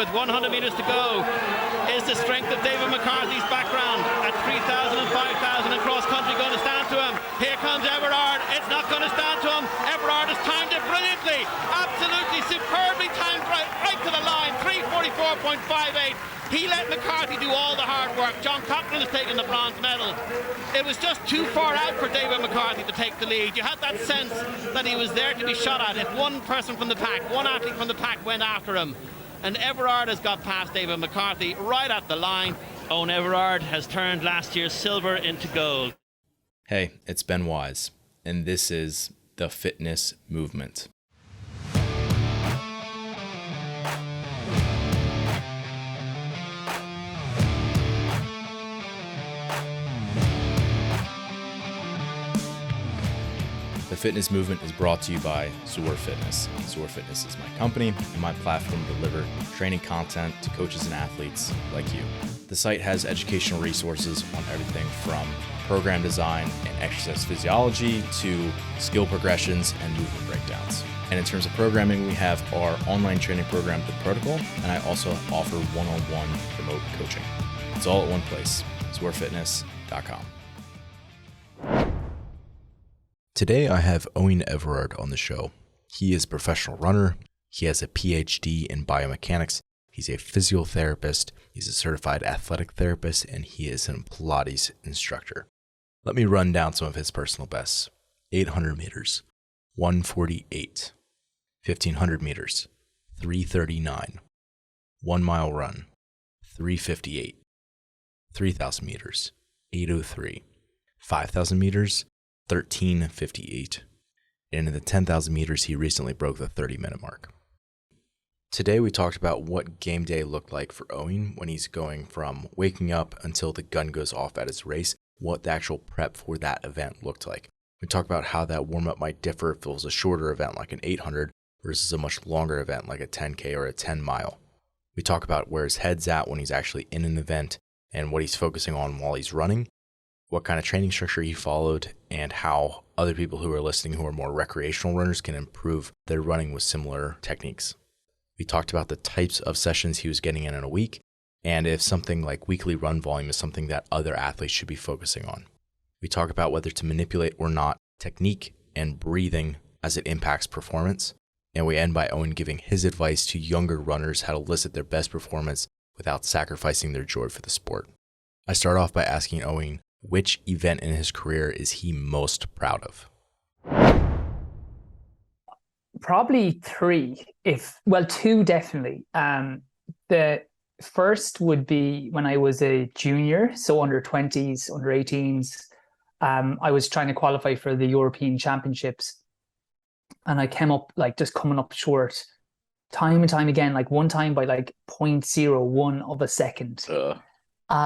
with 100 metres to go. Is the strength of David McCarthy's background at 3,000 and 5,000 in cross country going to stand to him? Here comes Everard. It's not going to stand to him. Everard has timed it brilliantly. Absolutely superbly timed right to the line. 3:44.58. He let McCarthy do all the hard work. John Cochran has taken the bronze medal. It was just too far out for David McCarthy to take the lead. You had that sense that he was there to be shot at. If one person from the pack, one athlete from the pack went after him. And Everard has got past David McCarthy right at the line. Eoin Everard has turned last year's silver into gold. Hey, it's Ben Wise, and this is The Fitness Movement. The Fitness Movement is brought to you by Zor Fitness. Zor Fitness is my company and my platform to deliver training content to coaches and athletes like you. The site has educational resources on everything from program design and exercise physiology to skill progressions and movement breakdowns. And in terms of programming, we have our online training program, The Protocol, and I also offer one-on-one remote coaching. It's all at one place, zorfitness.com. Today, I have Eoin Everard on the show. He is a professional runner. He has a PhD in biomechanics. He's a physiotherapist. He's a certified athletic therapist, and he is an Pilates instructor. Let me run down some of his personal bests. 800 meters, 148. 1500 meters, 339. 1 mile run, 358. 3000 meters, 803. 5000 meters, 13:58, and in the 10,000 meters, he recently broke the 30-minute mark. Today, we talked about what game day looked like for Eoin when he's going from waking up until the gun goes off at his race, what the actual prep for that event looked like. We talked about how that warm-up might differ if it was a shorter event like an 800 versus a much longer event like a 10K or a 10 mile. We talk about where his head's at when he's actually in an event and what he's focusing on while he's running, what kind of training structure he followed, and how other people who are listening who are more recreational runners can improve their running with similar techniques. We talked about the types of sessions he was getting in a week, and if something like weekly run volume is something that other athletes should be focusing on. We talk about whether to manipulate or not technique and breathing as it impacts performance, and we end by Eoin giving his advice to younger runners how to elicit their best performance without sacrificing their joy for the sport. I start off by asking Eoin, which event in his career is he most proud of? Probably two definitely. The first would be when I was a junior, so under 20s, under 18s. I was trying to qualify for the European Championships, and I came up just coming up short time and time again, like one time by 0.01 of a second.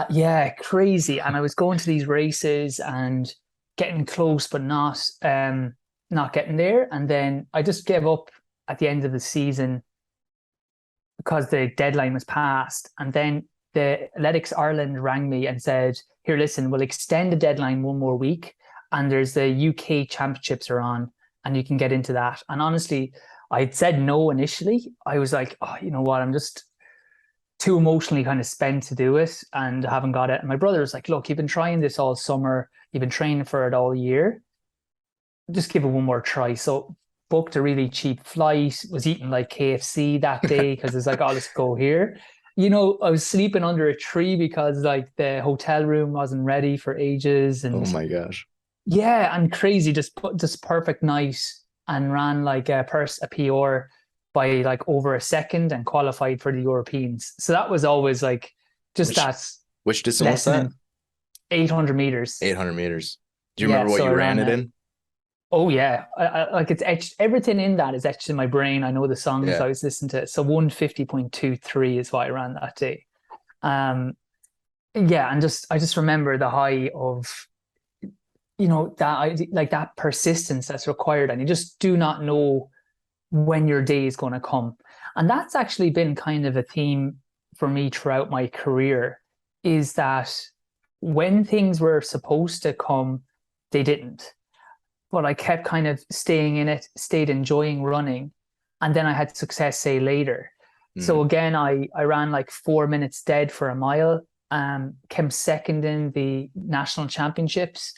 Yeah, crazy. And I was going to these races and getting close, but not getting there. And then I just gave up at the end of the season because the deadline was passed. And then the Athletics Ireland rang me and said, here, listen, we'll extend the deadline one more week. And there's the UK Championships are on and you can get into that. And honestly, I'd said no initially. I was like, oh, you know what? I'm just too emotionally kind of spent to do it and haven't got it. And my brother was like, look, you've been trying this all summer. You've been training for it all year. Just give it one more try. So booked a really cheap flight, was eating KFC that day because it's oh, let's go here. I was sleeping under a tree because the hotel room wasn't ready for ages. And oh my gosh. Yeah, and crazy, just perfect night and ran a PR by over a second and qualified for the Europeans. So that was always Which distance was that? 800 meters. 800 meters. Do you remember what you ran it in? Oh yeah. I it's etched. Everything in that is etched in my brain. I know the songs I was listening to. So 150.23 is what I ran that day. And I just remember the high of, that persistence that's required, and you just do not know when your day is going to come. And that's actually been kind of a theme for me throughout my career, is that when things were supposed to come, they didn't. But I kept kind of staying in it, stayed enjoying running. And then I had success, say, later. So again, I ran like 4 minutes dead for a mile, came second in the national championships.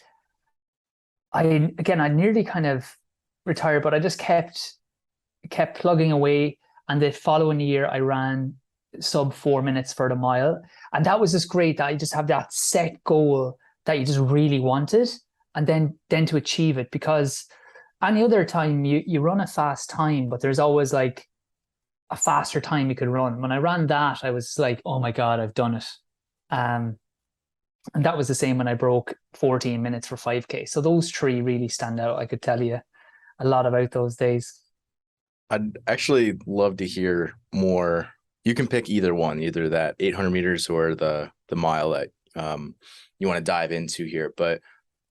I nearly kind of retired, but I just kept plugging away. And the following year I ran sub 4 minutes for the mile. And that was just great that I just have that set goal that you just really wanted, and then to achieve it, because any other time you run a fast time, but there's always like a faster time you could run. When I ran that, I was like, oh my God, I've done it. And that was the same when I broke 14 minutes for 5K. So those three really stand out. I could tell you a lot about those days. I'd actually love to hear more. You can pick either one, either that 800 meters or the mile that you want to dive into here, but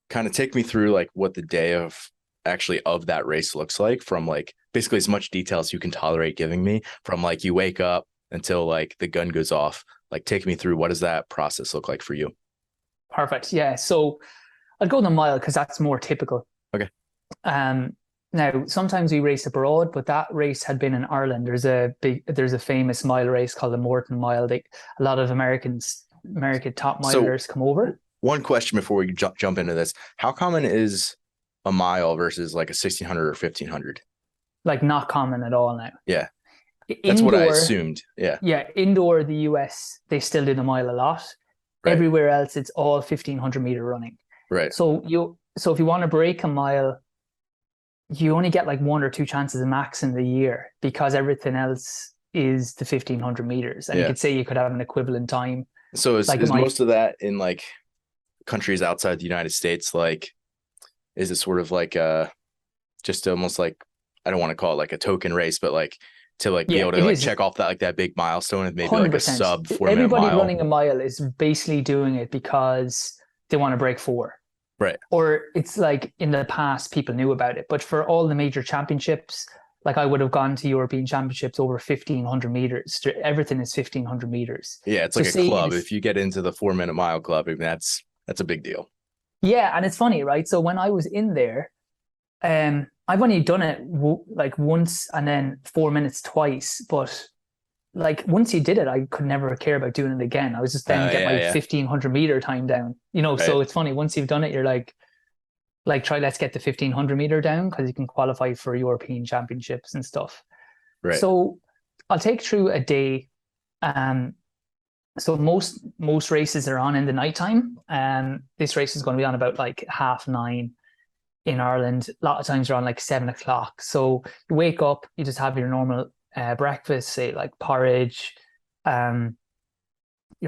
kind of take me through like what the day of that race looks like, from like basically as much detail as you can tolerate giving me, from like you wake up until like the gun goes off. Like, take me through, what does that process look like for you? Perfect. Yeah. So I'll go the mile because that's more typical. Okay. Now sometimes we race abroad, but that race had been in Ireland. There's a famous mile race called the Morton Mile. A lot of American top milers come over. One question before we jump into this: how common is a mile versus like a 1600 or 1500? Like, not common at all now. Yeah. That's what I assumed. Yeah. Yeah. Indoor, the US, they still do the mile a lot. Right. Everywhere else, it's all 1500 meter running. Right. So if you want to break a mile, you only get like 1 or 2 chances max in the year, because everything else is the 1500 meters. And you could say you could have an equivalent time. So is most of that in like countries outside the United States? Like, is it sort of like just almost like, I don't want to call it like a token race, but like to like be able to like check off that, like that big milestone, and maybe 100%. Like a sub 4 minute mile. Everybody running a mile is basically doing it because they want to break 4. Right. Or it's like in the past people knew about it, but for all the major championships, like I would have gone to European championships over 1500 meters. Everything is 1500 meters. Yeah, it's like a club. If you get into the 4 minute mile club, I mean, that's a big deal. Yeah, and it's funny, right? So when I was in there, I've only done it like once and then 4 minutes twice, but like once you did it, I could never care about doing it again. I was just then get my 1500 meter time down, Right. So it's funny, once you've done it, you're like let's get the 1500 meter down, because you can qualify for European championships and stuff. Right. So I'll take through a day. So most races are on in the nighttime. This race is going to be on about like 9:30 in Ireland. A lot of times you're on like 7 o'clock. So you wake up, you just have your normal breakfast, say like porridge, your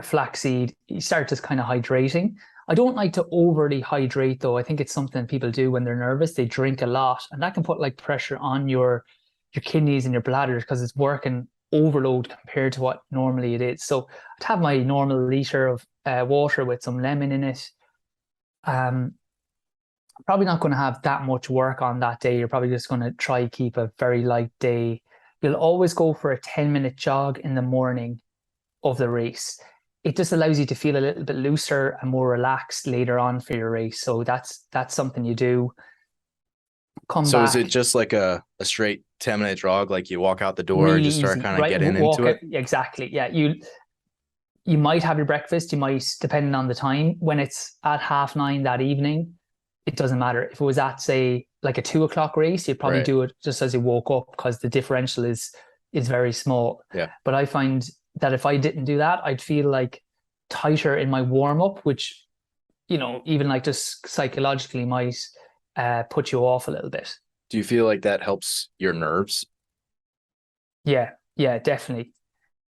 flaxseed. You start just kind of hydrating. I don't like to overly hydrate though. I think it's something people do when they're nervous. They drink a lot, and that can put like pressure on your kidneys and your bladder, because it's working overload compared to what normally it is. So I'd have my normal liter of water with some lemon in it. Probably not going to have that much work on that day. You're probably just going to try keep a very light day. You'll always go for a 10-minute jog in the morning of the race. It just allows you to feel a little bit looser and more relaxed later on for your race. So that's something you do. So is it just like a straight 10-minute jog? Like you walk out the door really and just start kind of getting into it? Exactly. Yeah. You might have your breakfast. You might, depending on the time. When it's at 9:30 that evening, it doesn't matter. If it was at, say, like a 2 o'clock race, you'd probably do it just as you woke up, because the differential is very small. Yeah. But I find that if I didn't do that, I'd feel like tighter in my warm up, which, even like just psychologically might put you off a little bit. Do you feel like that helps your nerves? Yeah, definitely.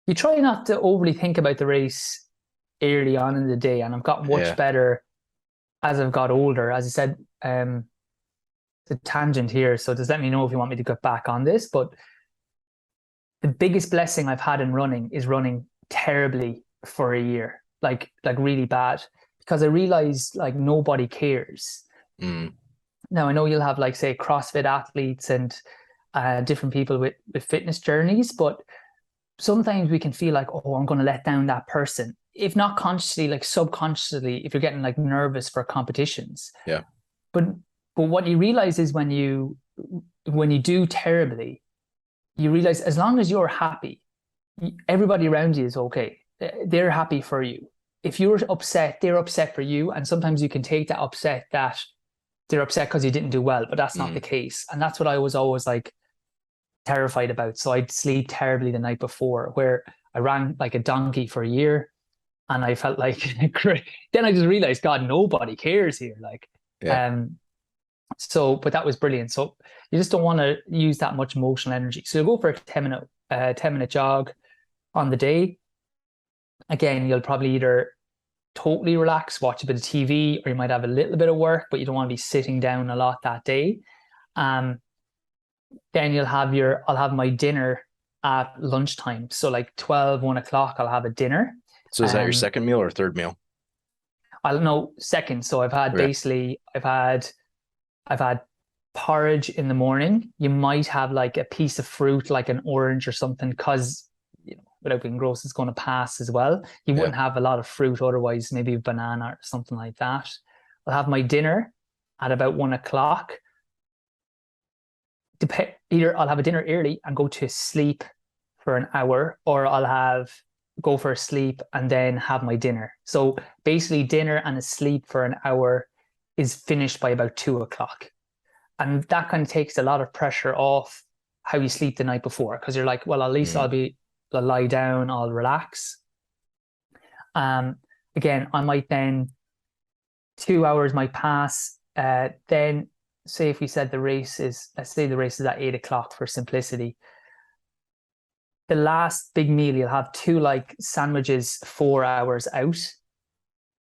You try not to overly think about the race early on in the day, and I've got much better as I've got older. As I said, the tangent here, so just let me know if you want me to get back on this. But the biggest blessing I've had in running is running terribly for a year, like really bad, because I realized like nobody cares. Now I know you'll have like, say, CrossFit athletes and different people with fitness journeys, but sometimes we can feel like, oh, I'm going to let down that person. If not consciously, like subconsciously, if you're getting like nervous for competitions. Yeah. But what you realize is when you do terribly, you realize as long as you're happy, everybody around you is okay. They're happy for you. If you're upset, they're upset for you. And sometimes you can take that upset that they're upset because you didn't do well, but that's not the case. And that's what I was always like terrified about. So I'd sleep terribly the night before, where I ran like a donkey for a year, and I felt like then I just realized, God, nobody cares here. Like, so, but that was brilliant. So you just don't want to use that much emotional energy. So you'll go for a 10-minute jog on the day. Again, you'll probably either totally relax, watch a bit of TV, or you might have a little bit of work, but you don't want to be sitting down a lot that day. Then I'll have my dinner at lunchtime. So like 12, 1 o'clock, I'll have a dinner. So is that your second meal or third meal? I don't know, second. So I've had basically, I've had porridge in the morning. You might have like a piece of fruit, like an orange or something, because, you know, without being gross, it's going to pass as well. You wouldn't have a lot of fruit otherwise, maybe a banana or something like that. I'll have my dinner at about 1 o'clock. Either I'll have a dinner early and go to sleep for an hour, or I'll go for a sleep and then have my dinner. So basically dinner and a sleep for an hour is finished by about 2 o'clock. And that kind of takes a lot of pressure off how you sleep the night before, because you're like, well, at least I'll lie down, I'll relax. Again, I might then, 2 hours might pass. Then say if we said let's say the race is at 8 o'clock for simplicity. The last big meal, you'll have 2 like sandwiches 4 hours out,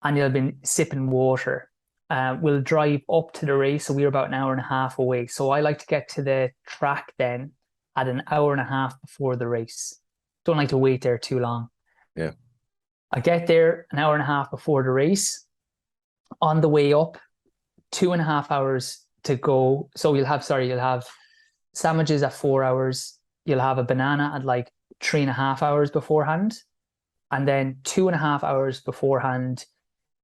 and you'll be sipping water. We'll drive up to the race, so we're about an hour and a half away. So I like to get to the track then at an hour and a half before the race. Don't like to wait there too long. Yeah. I get there an hour and a half before the race. On the way up, 2.5 hours to go. So you'll have sandwiches at 4 hours. You'll have a banana at like 3.5 hours beforehand. And then 2.5 hours beforehand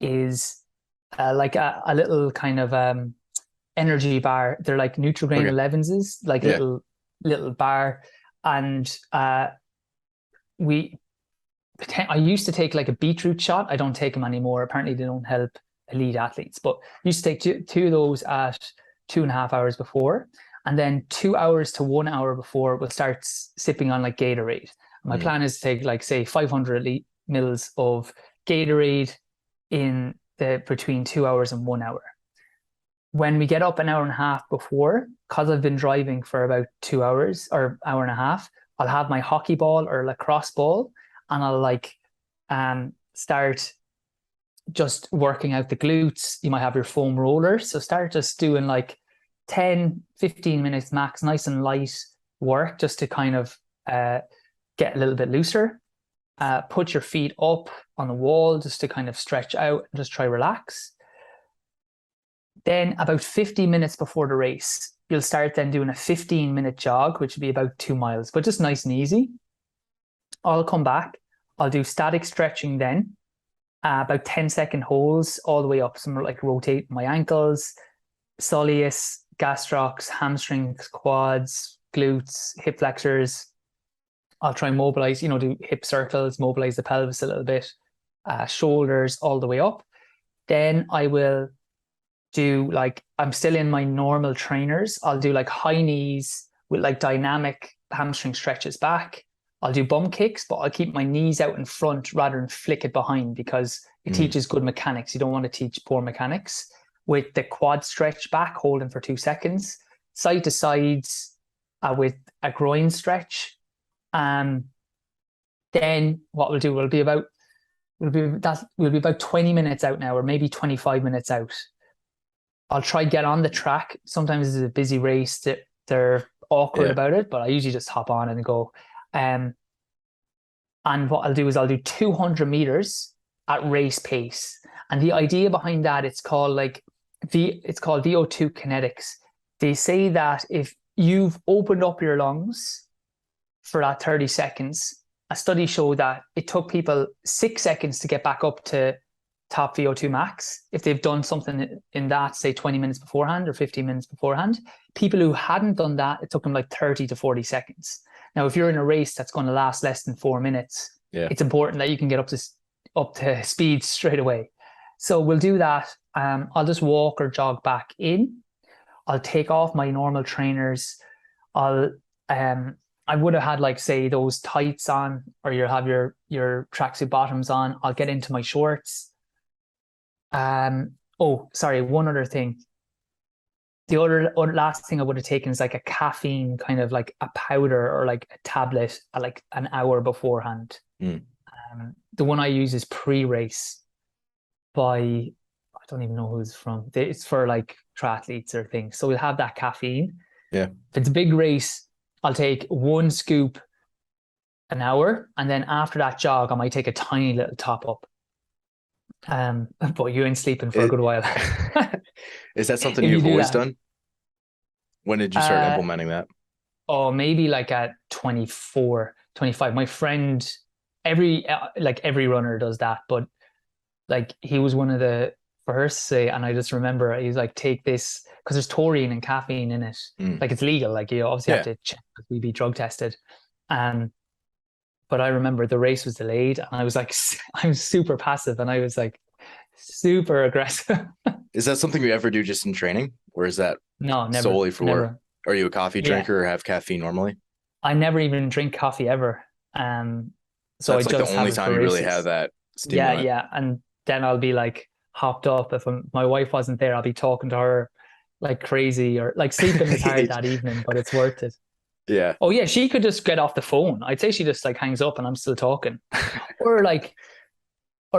is like a little kind of energy bar. They're like Nutrigrain 11s, like little bar. And I used to take like a beetroot shot. I don't take them anymore. Apparently they don't help elite athletes, but I used to take two of those at 2.5 hours before. And then 2 hours to 1 hour before, we'll start sipping on like Gatorade. My plan is to take like, say, 500 mils of Gatorade in between 2 hours and 1 hour. When we get up an hour and a half before, because I've been driving for about 2 hours or hour and a half, I'll have my hockey ball or lacrosse ball, and I'll like start just working out the glutes. You might have your foam roller. So start just doing like 10, 15 minutes max, nice and light work, just to kind of get a little bit looser. Put your feet up on the wall just to kind of stretch out and just try relax. Then about 50 minutes before the race, you'll start then doing a 15-minute jog, which would be about 2 miles, but just nice and easy. I'll come back. I'll do static stretching then, about 10-second holds all the way up. Some like rotate my ankles, soleus, gastrocs, hamstrings, quads, glutes, hip flexors. I'll try and mobilize, do hip circles, mobilize the pelvis a little bit, shoulders all the way up. Then I will do like, I'm still in my normal trainers. I'll do like high knees with like dynamic hamstring stretches back. I'll do bum kicks, but I'll keep my knees out in front rather than flick it behind, because it teaches good mechanics. You don't want to teach poor mechanics. With the quad stretch back, holding for 2 seconds, side to sides with a groin stretch. Then what we'll do, we'll be about 20 minutes out now, or maybe 25 minutes out. I'll try get on the track. Sometimes it's a busy race that they're awkward about it, but I usually just hop on and go. And what I'll do is I'll do 200 meters at race pace. And the idea behind that, it's called VO2 kinetics. They say that if you've opened up your lungs for that 30 seconds, a study showed that it took people 6 seconds to get back up to top VO2 max if they've done something in that, say 20 minutes beforehand or 15 minutes beforehand. People who hadn't done that, it took them like 30 to 40 seconds. Now, if you're in a race that's going to last less than 4 minutes, it's important that you can get up to speed straight away. So we'll do that. I'll just walk or jog back in. I'll take off my normal trainers. I would have had, like, say, those tights on, or you'll have your tracksuit bottoms on. I'll get into my shorts. Oh, sorry, one other thing. The other last thing I would have taken is like a caffeine, kind of like a powder or like a tablet, like an hour beforehand. The one I use is pre-race by, I don't even know who it's from. It's for like triathletes or things. So we'll have that caffeine. Yeah. If it's a big race, I'll take 1 scoop an hour, and then after that jog, I might take a tiny little top up. But you ain't sleeping for a good while. Is that something you've always done? When did you start implementing that? Oh, maybe like at 24, 25. My friend, every runner does that, but like he was one of the first, say, and I just remember he's like, take this, because there's taurine and caffeine in it. Like, it's legal. Like, you obviously have to check, because we'd be drug tested. But I remember the race was delayed, and I was like, I'm super passive, and I was like super aggressive. Is that something you ever do just in training, or is that no, never, solely for? Never. Are you a coffee drinker or have caffeine normally? I never even drink coffee ever. So that's I like just the only time you really have that stimulant. Yeah, and then I'll be like hopped up. If my wife wasn't there, I'll be talking to her like crazy, or like sleeping is hard that evening, but it's worth it. Yeah. Oh yeah, she could just get off the phone. I'd say she just like hangs up and I'm still talking. or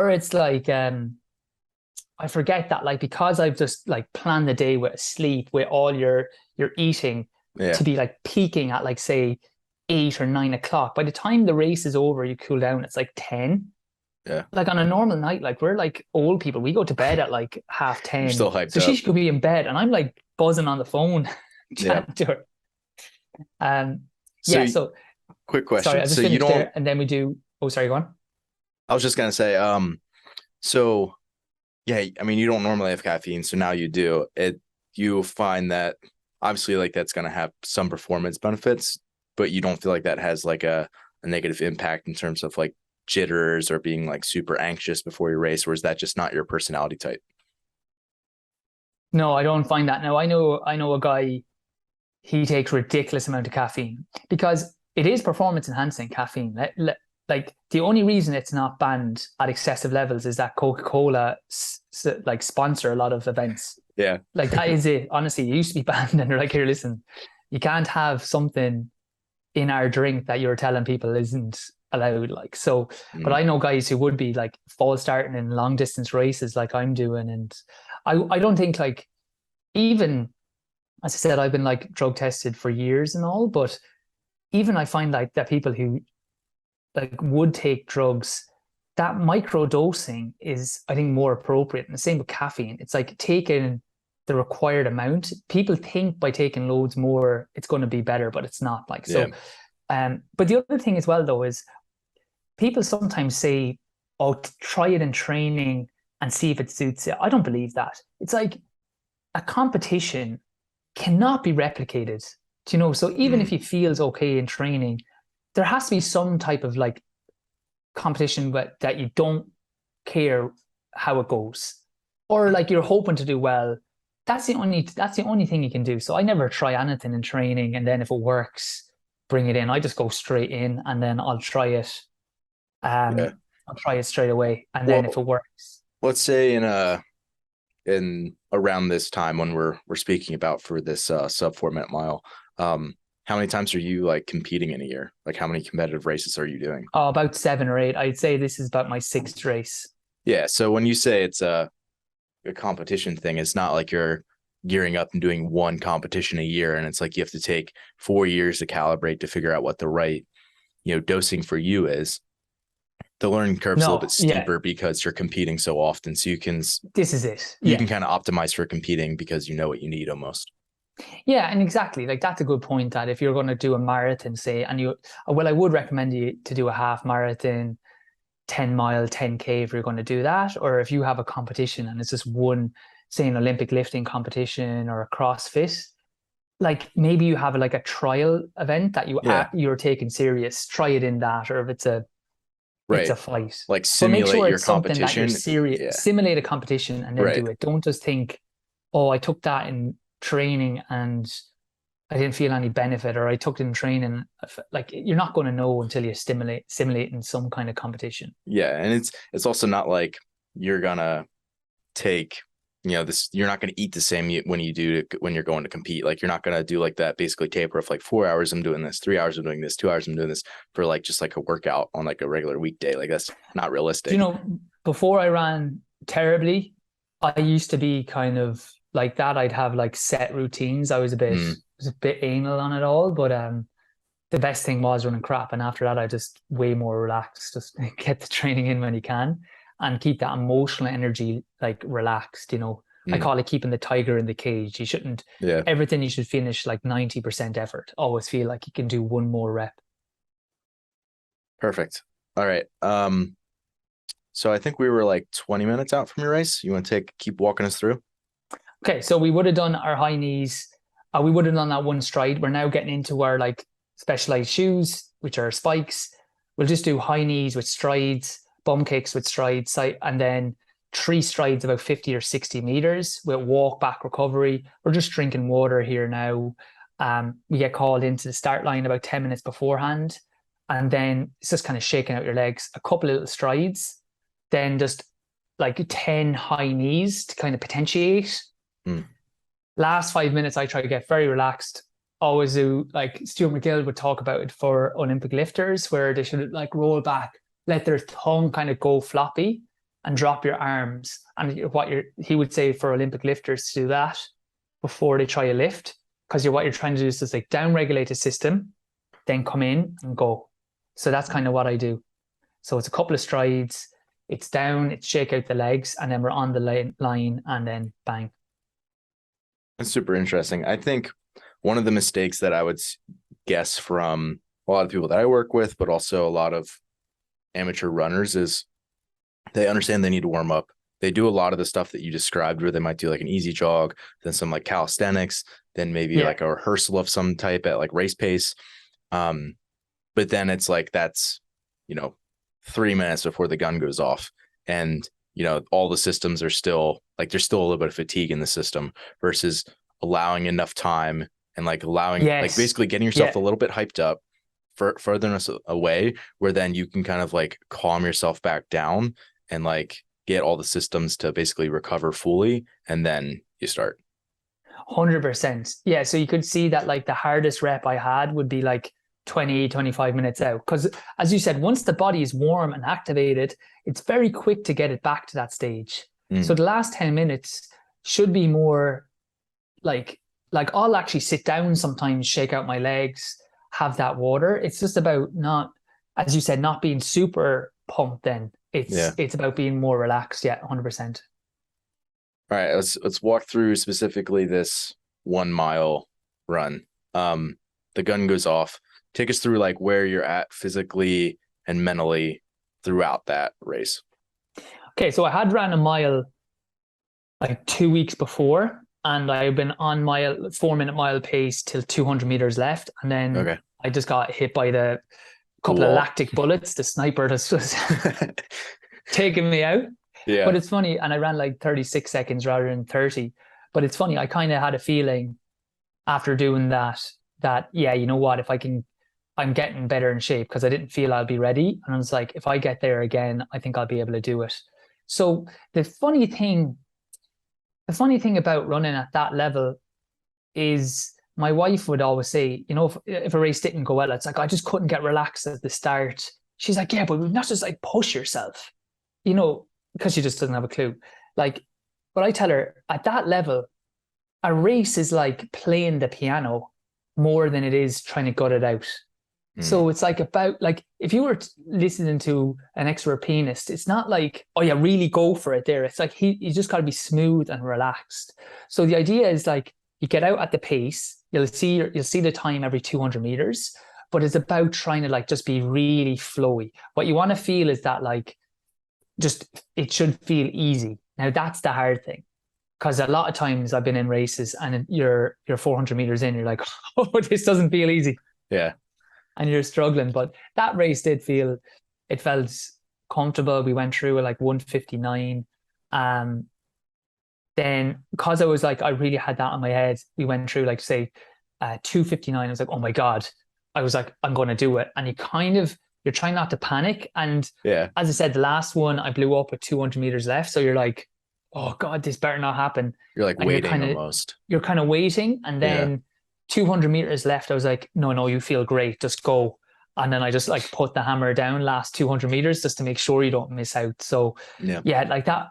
it's like I forget that, like, because I've just like planned the day with sleep, with all your eating, to be like peaking at, like, say 8 or 9 o'clock. By the time the race is over, you cool down, it's like 10. Yeah. Like on a normal night, like, we're like old people, we go to bed at like 10:30. You're still hyped so up. She could be in bed and I'm like buzzing on the phone chatting to her. So quick question. Sorry, I just finished there, and then we do. Oh, sorry, go on. I was just gonna say, so yeah, I mean, you don't normally have caffeine, so now you do. You find that obviously, like, that's gonna have some performance benefits, but you don't feel like that has like a negative impact in terms of like jitters or being like super anxious before your race, or is that just not your personality type? No, I don't find that. No, I know a guy. He takes ridiculous amount of caffeine because it is performance enhancing caffeine. Like, the only reason it's not banned at excessive levels is that Coca-Cola like sponsor a lot of events. Yeah. Like, that is it. Honestly, it used to be banned, and they're like, here, listen, you can't have something in our drink that you're telling people isn't allowed. Like, so, but I know guys who would be like fall starting in long distance races like I'm doing. And I don't think, like, even, as I said, I've been like drug tested for years and all, but even I find like that people who like would take drugs, that micro dosing is, I think, more appropriate. And the same with caffeine. It's like taking the required amount. People think by taking loads more, it's going to be better, but it's not. Like, so, but the other thing as well, though, is people sometimes say, oh, try it in training and see if it suits you. I don't believe that. It's like a competition cannot be replicated, you know? So even if it feels okay in training, there has to be some type of like competition that you don't care how it goes, or like you're hoping to do well. That's the only thing you can do. So I never try anything in training, and then if it works, bring it in. I just go straight in, and then I'll try it. I'll try it straight away, and then if it works. Let's say in around this time when we're speaking about for this sub 4 minute mile, how many times are you like competing in a year? Like, how many competitive races are you doing? Oh, about 7 or 8. I'd say this is about my 6th race. Yeah. So when you say it's a competition thing, it's not like you're gearing up and doing one competition a year, and it's like you have to take 4 years to calibrate to figure out what the right, dosing for you is. The learning curve's a little bit steeper because you're competing so often. So you can. This is it. You can kind of optimize for competing because you know what you need almost. Yeah, and exactly, like, that's a good point, that if you're going to do a marathon, say, and I would recommend you to do a half marathon, 10 mile, 10K if you're going to do that, or if you have a competition and it's just one, say, an Olympic lifting competition or a CrossFit, like maybe you have like a trial event that Yeah. you're taking serious, try it in that, or if it's a Right. fight. Like But make simulate sure your it's something that you're competition. serious, Yeah. simulate a competition and then Right. do it. Don't just think, oh, I took that in training and I didn't feel any benefit, or I took it in training. Like you're not going to know until you simulate in some kind of competition. Yeah. And it's also not like you're gonna take, this, you're not going to eat the same when when you're going to compete. Like you're not going to do like that basically taper of like 4 hours I'm doing this, 3 hours I'm doing this, 2 hours I'm doing this for like just like a workout on like a regular weekday. Like that's not realistic. Before I ran terribly, I used to be kind of like that. I'd have like set routines. I was a bit anal on it all, but the best thing was running crap. And after that, I just way more relaxed. Just get the training in when you can and keep that emotional energy like relaxed. I call it keeping the tiger in the cage. You shouldn't, Yeah. everything you should finish like 90% effort. Always feel like you can do one more rep. Perfect. All right. So I think we were like 20 minutes out from your race. You want to keep walking us through? Okay, so we would have done our high knees. We would have done that one stride. We're now getting into our like specialized shoes, which are spikes. We'll just do high knees with strides, bum kicks with strides, and then 3 strides about 50 or 60 meters. We'll walk back recovery. We're just drinking water here now. We get called into the start line about 10 minutes beforehand. And then it's just kind of shaking out your legs, a couple of little strides, then just like 10 high knees to kind of potentiate. Last 5 minutes, I try to get very relaxed. Always do, like Stuart McGill would talk about it for Olympic lifters, where they should like roll back, let their tongue kind of go floppy and drop your arms. And he would say for Olympic lifters to do that before they try a lift, because what you're trying to do is just like down-regulate the system, then come in and go. So that's kind of what I do. So it's a couple of strides, it's down, it's shake out the legs, and then we're on the line and then bang. That's super interesting. I think one of the mistakes that I would guess from a lot of people that I work with, but also a lot of amateur runners, is they understand they need to warm up. They do a lot of the stuff that you described, where they might do like an easy jog, then some like calisthenics, then maybe like a rehearsal of some type at like race pace. But then it's like, that's, 3 minutes before the gun goes off. And, all the systems are still like, there's still a little bit of fatigue in the system, versus allowing enough time and like allowing, like basically getting yourself a little bit hyped up further away, where then you can kind of like calm yourself back down and like get all the systems to basically recover fully. And then you start. 100%. Yeah. So you could see that like the hardest rep I had would be like 20, 25 minutes out. Because as you said, once the body is warm and activated, it's very quick to get it back to that stage. So the last 10 minutes should be more like I'll actually sit down sometimes, shake out my legs, have that water. It's just about not, as you said, not being super pumped then. It's about being more relaxed. Yeah, 100%. All right, let's walk through specifically this 1 mile run. The gun goes off. Take us through like where you're at physically and mentally throughout that race. Okay, so I had ran a mile like 2 weeks before, and I've been on 4-minute mile pace till 200 meters left, and then I just got hit by the couple of lactic bullets. The sniper just was taking me out. Yeah. But it's funny, and I ran like 36 seconds rather than 30. But it's funny, I kind of had a feeling after doing that, yeah, you know what, I'm getting better in shape, because I didn't feel I'll be ready. And I was like, if I get there again, I think I'll be able to do it. So the funny thing about running at that level is my wife would always say, if a race didn't go well, it's like, I just couldn't get relaxed at the start. She's like, yeah, but we've not just like push yourself, because she just doesn't have a clue. Like, but I tell her, at that level, a race is like playing the piano more than it is trying to gut it out. So it's like about, like, if you were listening to an expert pianist, it's not like, oh yeah, really go for it there. It's like you just got to be smooth and relaxed. So the idea is like, you get out at the pace, you'll see the time every 200 meters, but it's about trying to like just be really flowy. What you want to feel is that like, just, it should feel easy. Now that's the hard thing, because a lot of times I've been in races and you're 400 meters in, you're like, oh, this doesn't feel easy. Yeah. And you're struggling. But that race it felt comfortable. We went through at like 1:59. Then because I was like, I really had that on my head, we went through like, say, 2:59. I was like, oh my God. I was like, I'm going to do it. And you're trying not to panic. And Yeah. as I said, the last one I blew up with 200 meters left. So you're like, oh God, this better not happen. You're like And waiting almost. You're kind of waiting. And then 200 meters left, I was like, no, you feel great. Just go. And then I just like put the hammer down last 200 meters just to make sure you don't miss out. So yeah, like that,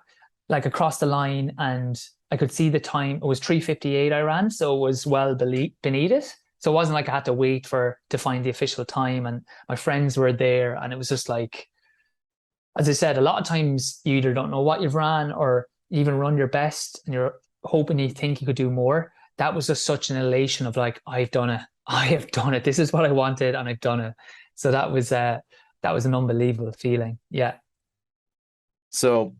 like across the line, and I could see the time. It was 3:58 I ran. So it was well beneath it. So it wasn't like I had to wait to find the official time, and my friends were there. And it was just like, as I said, a lot of times you either don't know what you've ran or you even run your best and you're hoping you think you could do more. That was just such an elation of like, I have done it. This is what I wanted and I've done it. So that was an unbelievable feeling. Yeah. So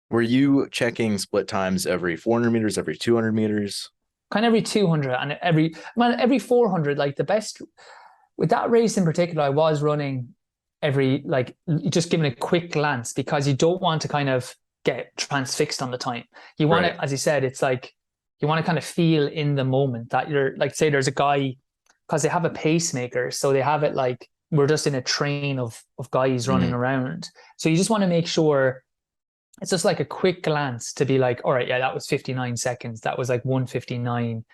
were you checking split times every 400 meters, every 200 meters? Kind of every 200 and every 400. Like the best with that race in particular, I was running every, like, just giving a quick glance, because you don't want to kind of get transfixed on the time. You want to, as you said, it's like you want to kind of feel in the moment that you're like, say there's a guy, because they have a pacemaker, so they have it like we're just in a train of guys running around. So you just want to make sure it's just like a quick glance to be like, all right, yeah, that was 59 seconds. That was like 1:59.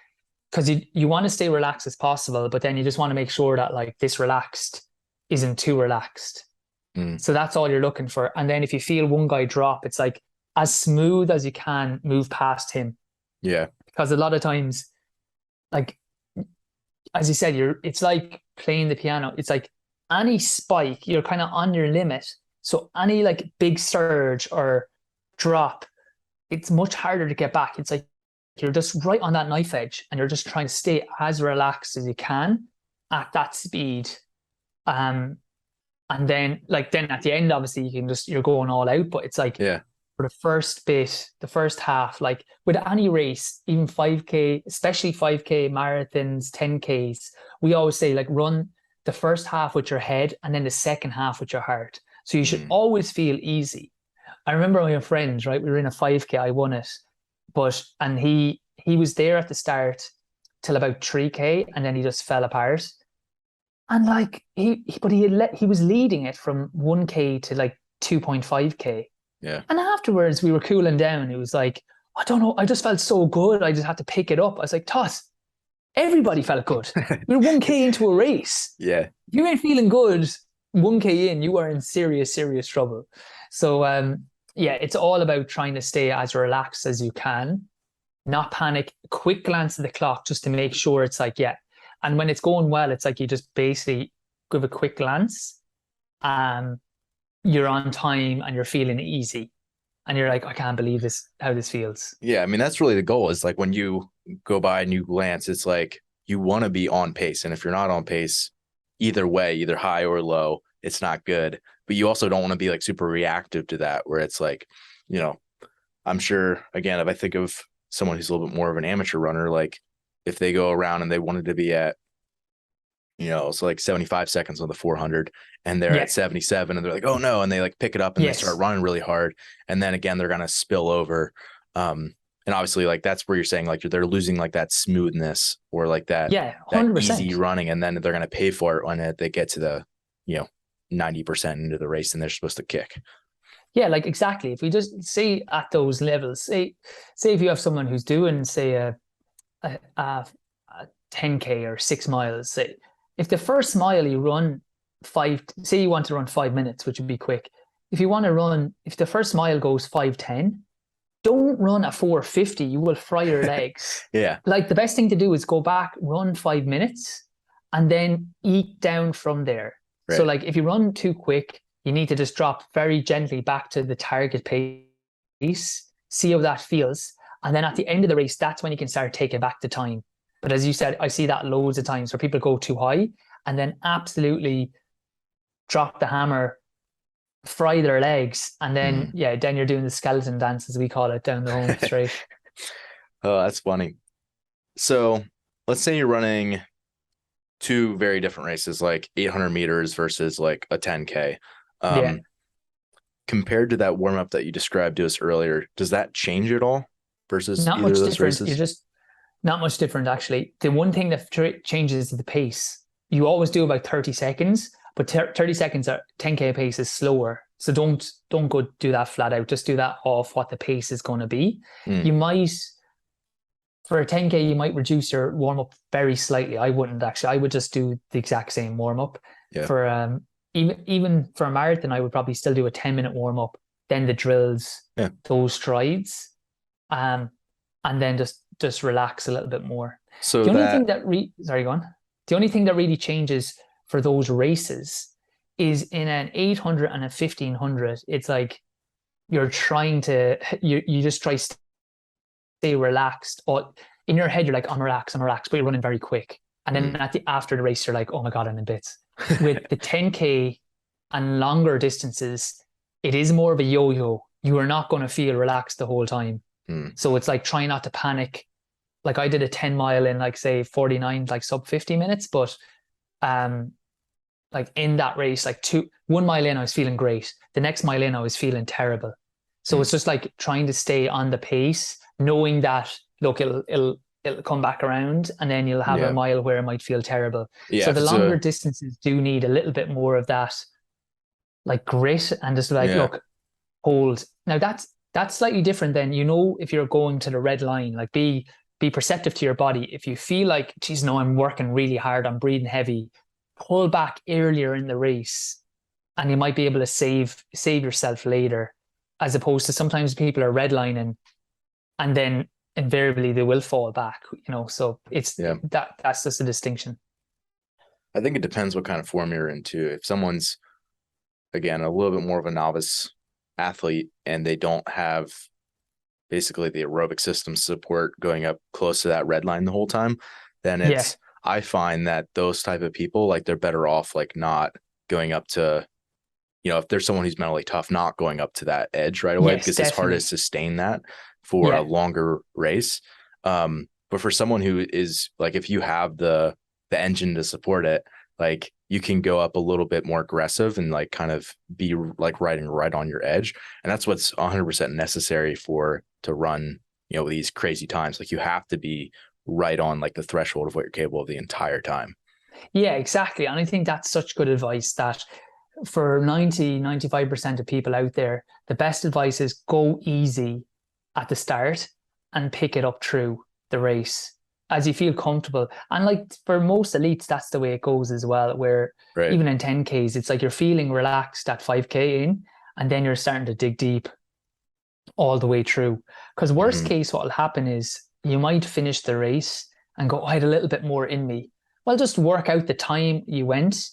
Because you want to stay relaxed as possible, but then you just want to make sure that like this relaxed isn't too relaxed. So that's all you're looking for. And then if you feel one guy drop, it's like as smooth as you can move past him. Yeah. Because a lot of times, like, as you said, it's like playing the piano. It's like any spike, you're kind of on your limit. So any like big surge or drop, it's much harder to get back. It's like you're just right on that knife edge and you're just trying to stay as relaxed as you can at that speed. And then at the end, obviously you're going all out, but it's like for the first bit, the first half, like with any race, even 5K, especially 5K, marathons, 10Ks, we always say like run the first half with your head and then the second half with your heart. So you should always feel easy. I remember my friend, right? We were in a 5K, I won it, and he was there at the start till about 3K, and then he just fell apart. And like he was leading it from 1K to like 2.5K. Yeah. And afterwards we were cooling down. It was like, I don't know, I just felt so good. I just had to pick it up. I was like, Toss, everybody felt good. We were 1K into a race. Yeah. If you ain't feeling good 1K in, you are in serious, serious trouble. So it's all about trying to stay as relaxed as you can, not panic, quick glance at the clock just to make sure it's like, and when it's going well, it's like you just basically give a quick glance, you're on time and you're feeling easy. And you're like, I can't believe this, how this feels. Yeah, I mean, that's really the goal, is like when you go by and you glance, it's like you want to be on pace. And if you're not on pace, either way, either high or low, it's not good. But you also don't want to be like super reactive to that, where it's like, you know, I'm sure, again, if I think of someone who's a little bit more of an amateur runner, like if they go around and they wanted to be at, you know, so like 75 seconds on the 400 and they're at 77 and they're like, oh no. And they like pick it up and they start running really hard. And then again, they're going to spill over. And obviously like, that's where you're saying like, they're losing like that smoothness or like that, 100%. that easy running. And then they're going to pay for it when they get to the, 90% into the race and they're supposed to kick. Yeah, like exactly. If we just say at those levels, say if you have someone who's doing, say, a 10K or 6 miles, say, if the first mile you run say you want to run 5 minutes, which would be quick. If the first mile goes 5:10, don't run a 4:50. You will fry your legs. Yeah. Like the best thing to do is go back, run 5 minutes, and then eke down from there. Right. So like if you run too quick, you need to just drop very gently back to the target pace, see how that feels. And then at the end of the race, that's when you can start taking back the time. But as you said, I see that loads of times where people go too high and then absolutely drop the hammer fry their legs, and then then you're doing the skeleton dance, as we call it, down the home straight. Oh, that's funny. So let's say you're running two very different races, like 800 meters versus like a 10K. Yeah. Compared to that warm up that you described to us earlier, does that change at all versus Not either much of those different. races? You're just not much different, actually. The one thing that changes is the pace. You always do about 30 seconds, but 30 seconds at 10K pace is slower. So don't go do that flat out. Just do that off what the pace is going to be. You might, for a 10K, you might reduce your warm up very slightly. I wouldn't actually. I would just do the exact same warm up. Yeah. For even for a marathon, I would probably still do a 10-minute warm up, then the drills, those strides, and then just relax a little bit more. So the only thing that sorry, go on. The only thing that really changes for those races is in an 800 and a 1500. It's like you're trying to you just try to stay relaxed. Or in your head, you're like, I'm relaxed, but you're running very quick. And then after the race, you're like, oh my God, I'm in bits. With the 10K and longer distances, it is more of a yo-yo. You are not going to feel relaxed the whole time. So it's like trying not to panic. Like I did a 10 mile in like say 49, like sub 50 minutes, but like in that race, like 1 mile in, I was feeling great. The next mile in, I was feeling terrible. So it's just like trying to stay on the pace, knowing that look, it'll come back around, and then you'll have a mile where it might feel terrible. So the longer distances do need a little bit more of that, like grit, and just like look, hold. Now that's slightly different than, if you're going to the red line, like be perceptive to your body. If you feel like, geez, no, I'm working really hard, I'm breathing heavy, pull back earlier in the race, and you might be able to save yourself later, as opposed to sometimes people are redlining and then invariably they will fall back, so it's that's just a distinction. I think it depends what kind of form you're into. If someone's, again, a little bit more of a novice athlete and they don't have basically the aerobic system support going up close to that red line the whole time, then I find that those type of people, like, they're better off like not going up to, if there's someone who's mentally tough, not going up to that edge right away, because it's hard to sustain that for a longer race. But for someone who is like, if you have the engine to support it, like you can go up a little bit more aggressive and like kind of be like riding right on your edge. And that's what's 100% necessary to run, these crazy times. Like you have to be right on like the threshold of what you're capable of the entire time. Yeah, exactly. And I think that's such good advice, that for 95% of people out there, the best advice is go easy at the start and pick it up through the race as you feel comfortable. And like for most elites, that's the way it goes as well, where even in 10Ks, it's like you're feeling relaxed at 5K in, and then you're starting to dig deep all the way through. Because worst case, what will happen is you might finish the race and go, I had a little bit more in me. Well, just work out the time you went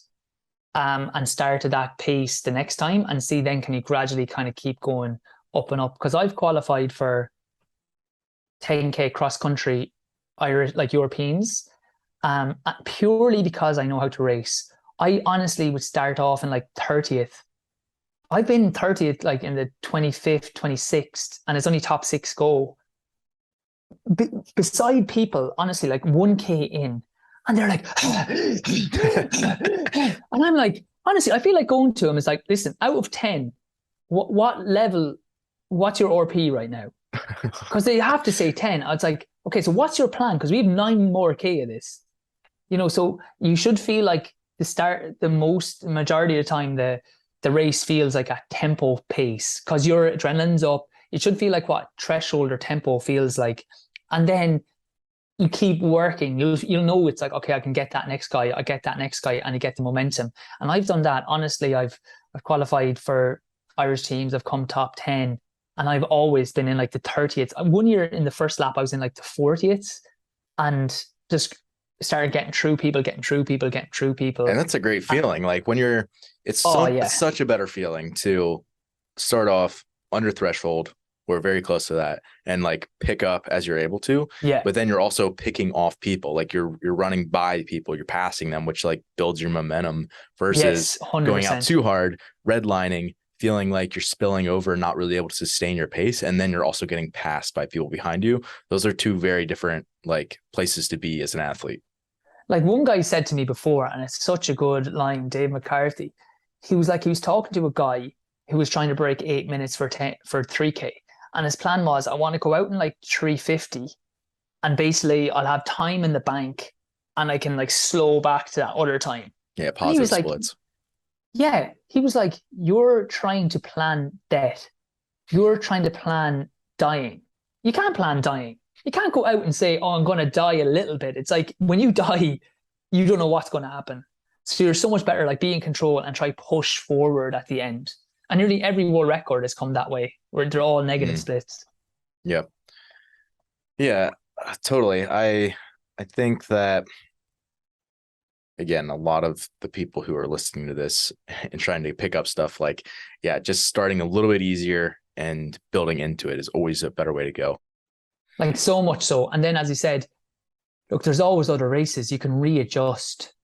and start at that pace the next time, and see then can you gradually kind of keep going up and up. Because I've qualified for 10K cross country Irish, like Europeans, purely because I know how to race. I honestly would start off in like 30th. I've been 30th like in the 25th, 26th, and it's only top 6 go. Beside people, honestly, like 1K in, and they're like, and I'm like, honestly, I feel like going to them is like, listen, out of 10, what level, what's your RP right now? Because they have to say 10. It's like, okay, so what's your plan? Because we have 9 more K of this, so you should feel like the majority of the time, the race feels like a tempo pace, because your adrenaline's up. It should feel like what threshold or tempo feels like. And then you keep working. You'll know it's like, okay, I can get that next guy. And you get the momentum. And I've done that. Honestly, I've qualified for Irish teams. I've come top 10. And I've always been in like the 30th. One year in the first lap, I was in like the 40th, and just started getting through people. And that's a great feeling. Like when it's such a better feeling to start off under threshold. We're very close to that, and like pick up as you're able to. Yeah. But then you're also picking off people. Like you're running by people, you're passing them, which like builds your momentum versus going out too hard, redlining, feeling like you're spilling over, not really able to sustain your pace, and then you're also getting passed by people behind you. Those are two very different like places to be as an athlete. Like one guy said to me before, and it's such a good line, Dave McCarthy. He was talking to a guy who was trying to break 8 minutes for 3K. And his plan was, I want to go out in like 350, and basically I'll have time in the bank and I can like slow back to that other time. Yeah, positive splits. Yeah, he was like, you're trying to plan death. You're trying to plan dying. You can't plan dying. You can't go out and say, oh, I'm going to die a little bit. It's like when you die, you don't know what's going to happen. So you're so much better like be in control and try push forward at the end. And nearly every world record has come that way, where they're all negative splits. Yeah. Yeah, totally. I think that, again, a lot of the people who are listening to this and trying to pick up stuff like, yeah, just starting a little bit easier and building into it is always a better way to go. Like so much so. And then, as you said, look, there's always other races. You can readjust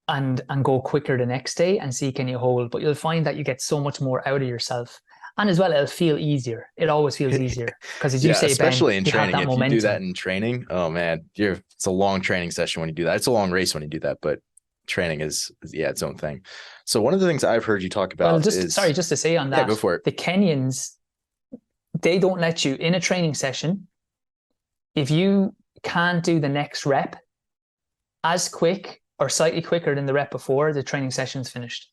and go quicker the next day and see can you hold. But you'll find that you get so much more out of yourself. And as well, it'll feel easier. It always feels easier. Because as you say, especially Ben, in training, if you do that in training, oh man, it's a long training session when you do that. It's a long race when you do that, but training is its own thing. So one of the things I've heard you talk about just to say on that, go for it. The Kenyans, they don't let you in a training session. If you can't do the next rep as quick or slightly quicker than the rep before, the training session's finished.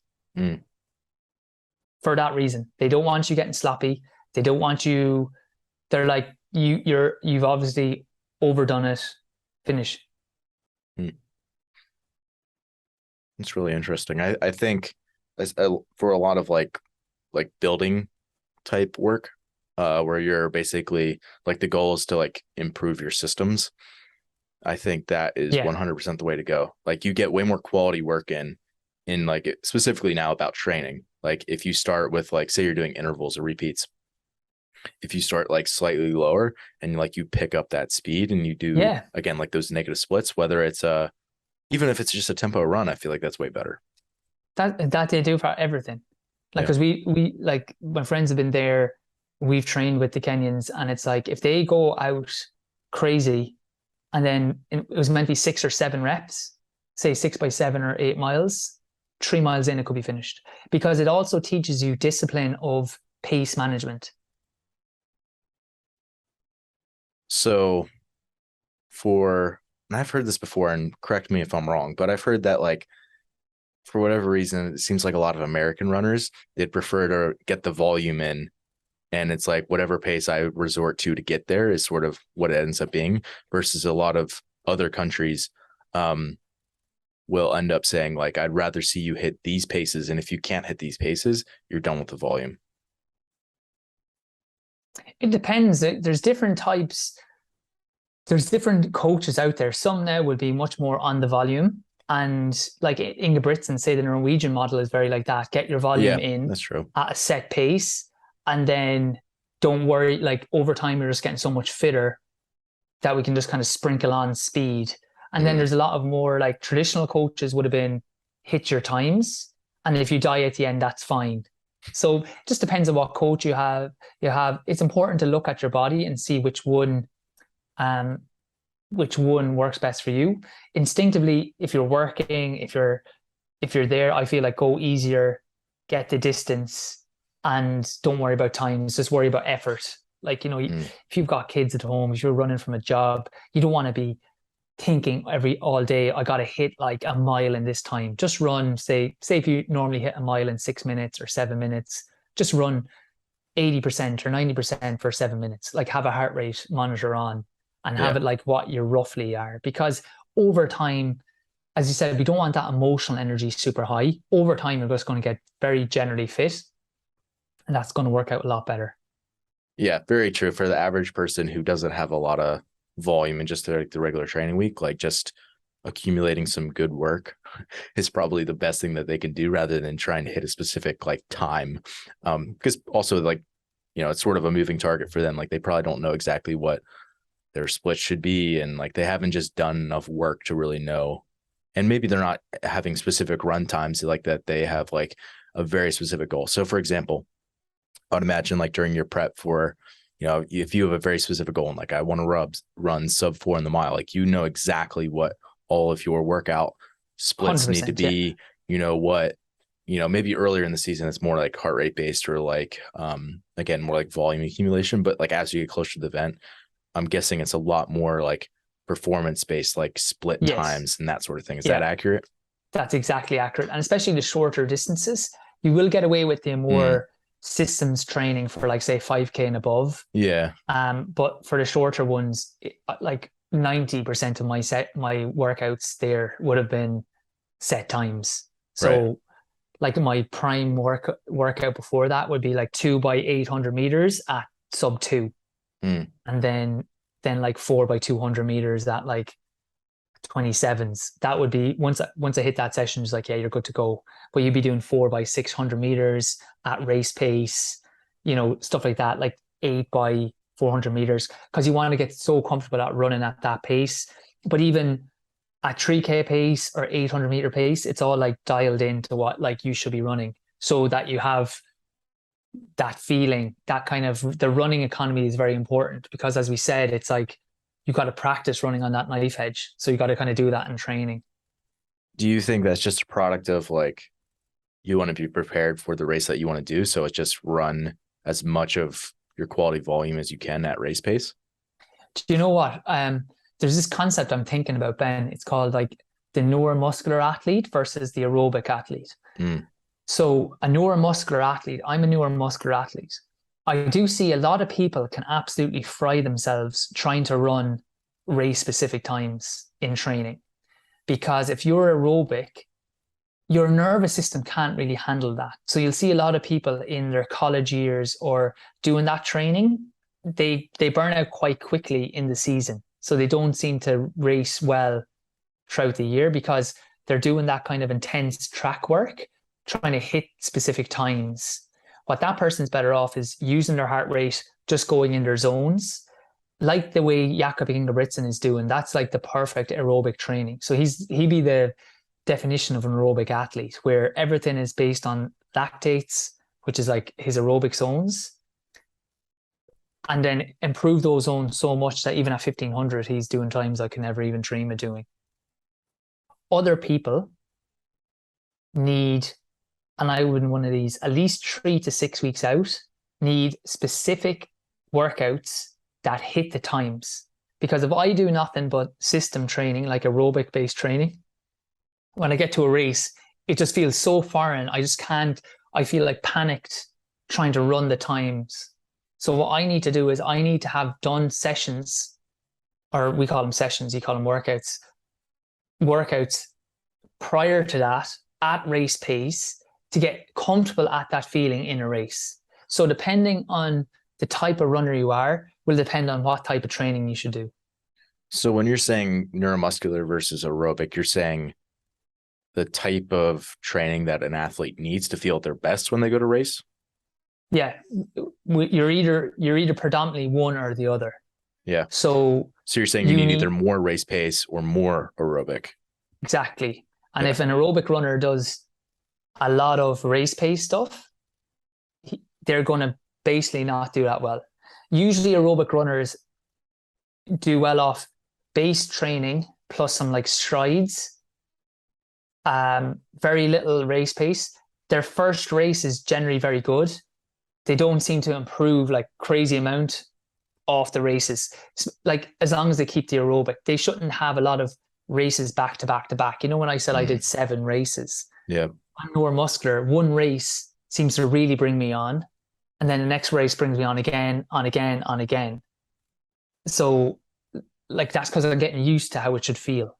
For that reason, they don't want you getting sloppy. They don't want you. They're like, you've obviously overdone it. Finish. It's really interesting. I think for a lot of like building type work, where you're basically like the goal is to like improve your systems. I think that is 100% the way to go. Like you get way more quality work in like specifically now about training. Like if you start with like, say you're doing intervals or repeats, if you start like slightly lower and like you pick up that speed and you do again, like those negative splits, whether it's even if it's just a tempo run, I feel like that's way better. That they do for everything. Like, because we like my friends have been there, we've trained with the Kenyans, and it's like if they go out crazy and then it was meant to be 6 or 7 reps, say 6 by 7 or 8 miles, 3 miles in, it could be finished. Because it also teaches you discipline of pace management. So and I've heard this before, and correct me if I'm wrong, but I've heard that like, for whatever reason, it seems like a lot of American runners, they'd prefer to get the volume in. And it's like whatever pace I resort to get there is sort of what it ends up being, versus a lot of other countries will end up saying like, I'd rather see you hit these paces. And if you can't hit these paces, you're done with the volume. It depends. There's different types. There's different coaches out there. Some now will be much more on the volume. And like Inge Britsen, say the Norwegian model is very like that. Get your volume in. That's true. At a set pace. And then don't worry, like over time, you're just getting so much fitter that we can just kind of sprinkle on speed. And then there's a lot of more like traditional coaches would have been hit your times. And if you die at the end, that's fine. So it just depends on what coach you have. It's important to look at your body and see which one works best for you. Instinctively, if you're working, if you're there, I feel like go easier, get the distance, and don't worry about times, just worry about effort. Like, you know, if you've got kids at home, if you're running from a job, you don't want to be thinking all day, I got to hit like a mile in this time. Just run, say if you normally hit a mile in 6 minutes or 7 minutes, just run 80% or 90% for 7 minutes. Like have a heart rate monitor on and have it like what you roughly are. Because over time, as you said, we don't want that emotional energy super high. Over time, you're just going to get very generally fit. And that's going to work out a lot better. Yeah, very true. For the average person who doesn't have a lot of volume in just the regular training week, like just accumulating some good work is probably the best thing that they can do, rather than trying to hit a specific like time. Because also like, you know, it's sort of a moving target for them. Like they probably don't know exactly what their split should be. And like, they haven't just done enough work to really know. And maybe they're not having specific run times like that. They have like a very specific goal. So for example, I would imagine like during your prep for, if you have a very specific goal and like I want to run sub 4 in the mile, like exactly what all of your workout splits need to be, what, maybe earlier in the season it's more like heart rate based or like again more like volume accumulation, but like as you get closer to the event, I'm guessing it's a lot more like performance based, like split times and that sort of thing. Is that accurate? That's exactly accurate. And especially the shorter distances, you will get away with the more systems training for like say 5K and above. Yeah. But for the shorter ones, like 90% of my workouts there would have been set times. So like my prime workout before that would be like 2 by 800 meters at sub 2. And then like 4 by 200 meters at like 27s. That would be once I hit that session, it's like, yeah, you're good to go. But you'd be doing 4 by 600 meters at race pace, stuff like that, like 8 by 400 meters, because you want to get so comfortable at running at that pace. But even at 3K pace or 800 meter pace, it's all like dialed into what like you should be running, so that you have that feeling, that kind of, the running economy is very important, because as we said, it's like you got to practice running on that knife edge. So you got to kind of do that in training. Do you think that's just a product of like, you want to be prepared for the race that you want to do, so it's just run as much of your quality volume as you can at race pace? Do you know what? There's this concept I'm thinking about, Ben. It's called like the neuromuscular athlete versus the aerobic athlete. So a neuromuscular athlete, I'm a neuromuscular athlete. I do see a lot of people can absolutely fry themselves trying to run race-specific times in training. Because if you're aerobic, your nervous system can't really handle that. So you'll see a lot of people in their college years or doing that training, they burn out quite quickly in the season. So they don't seem to race well throughout the year, because they're doing that kind of intense track work, trying to hit specific times. What that person's better off is using their heart rate, just going in their zones, like the way Jakob Ingebrigtsen is doing. That's like the perfect aerobic training. So he'd be the definition of an aerobic athlete, where everything is based on lactates, which is like his aerobic zones, and then improve those zones so much that even at 1500, he's doing times I can never even dream of doing. Other people need, and I would in one of these, at least 3 to 6 weeks out, need specific workouts that hit the times. Because if I do nothing but system training, like aerobic based training, when I get to a race, it just feels so foreign. I just can't, I feel like panicked trying to run the times. So what I need to do is I need to have done sessions, or we call them sessions, you call them workouts prior to that at race pace, to get comfortable at that feeling in a race. So depending on the type of runner you are, will depend on what type of training you should do. So when you're saying neuromuscular versus aerobic, you're saying the type of training that an athlete needs to feel at their best when they go to race? Yeah, you're either predominantly one or the other. Yeah. So you're saying you need either more race pace or more aerobic. Exactly. And if an aerobic runner does a lot of race pace stuff, they're going to basically not do that well. Usually aerobic runners do well off base training plus some like strides, very little race pace. Their first race is generally very good. They don't seem to improve like crazy amount off the races. Like as long as they keep the aerobic, they shouldn't have a lot of races back to back to back. You know, when I said I did 7 races, I'm neuromuscular, one race seems to really bring me on, and then the next race brings me on again, on again, on again. So like that's because I'm getting used to how it should feel.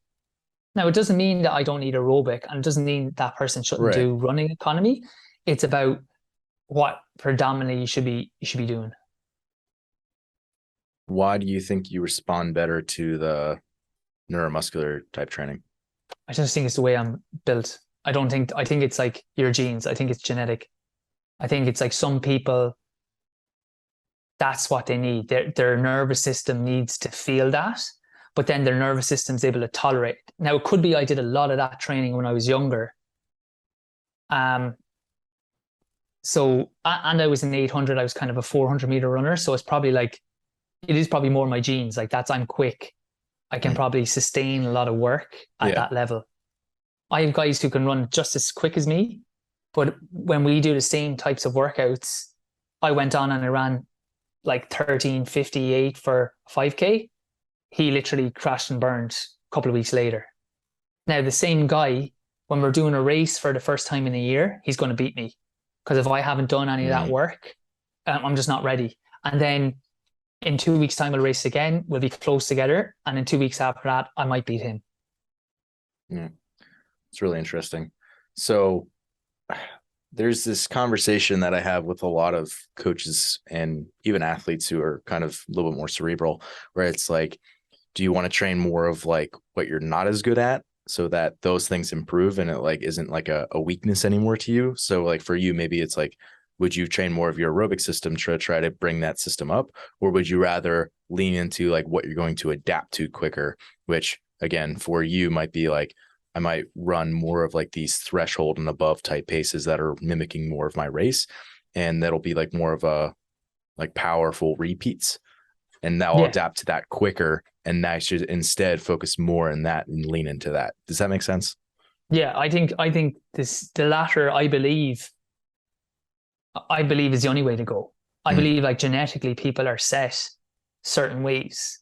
Now, it doesn't mean that I don't need aerobic, and it doesn't mean that person shouldn't do running economy. It's about what predominantly you should be doing. Why do you think you respond better to the neuromuscular type training? I just think it's the way I'm built. I think it's like your genes. I think it's genetic. I think it's like some people, that's what they need. Their nervous system needs to feel that, but then their nervous system's able to tolerate. Now, it could be I did a lot of that training when I was younger. So, and I was in 800, I was kind of a 400-meter runner. So it's probably like, it is probably more my genes. Like I'm quick. I can probably sustain a lot of work at that level. I have guys who can run just as quick as me, but when we do the same types of workouts, I went on and I ran like 13:58 for 5K. He literally crashed and burned a couple of weeks later. Now, the same guy, when we're doing a race for the first time in a year, he's going to beat me. Because if I haven't done any of that work, I'm just not ready. And then in 2 weeks' time, we'll race again. We'll be close together. And in 2 weeks after that, I might beat him. Yeah. It's really interesting. So there's this conversation that I have with a lot of coaches and even athletes who are kind of a little bit more cerebral, where it's like, do you want to train more of like what you're not as good at so that those things improve and it like isn't like a weakness anymore to you? So like for you, maybe it's like, would you train more of your aerobic system to try to bring that system up? Or would you rather lean into like what you're going to adapt to quicker, which again, for you might be like, I might run more of like these threshold and above type paces that are mimicking more of my race. And that'll be like more of a like powerful repeats. And that will adapt to that quicker. And I should instead focus more on that and lean into that. Does that make sense? Yeah, I think the latter, I believe is the only way to go. I believe like genetically people are set certain ways.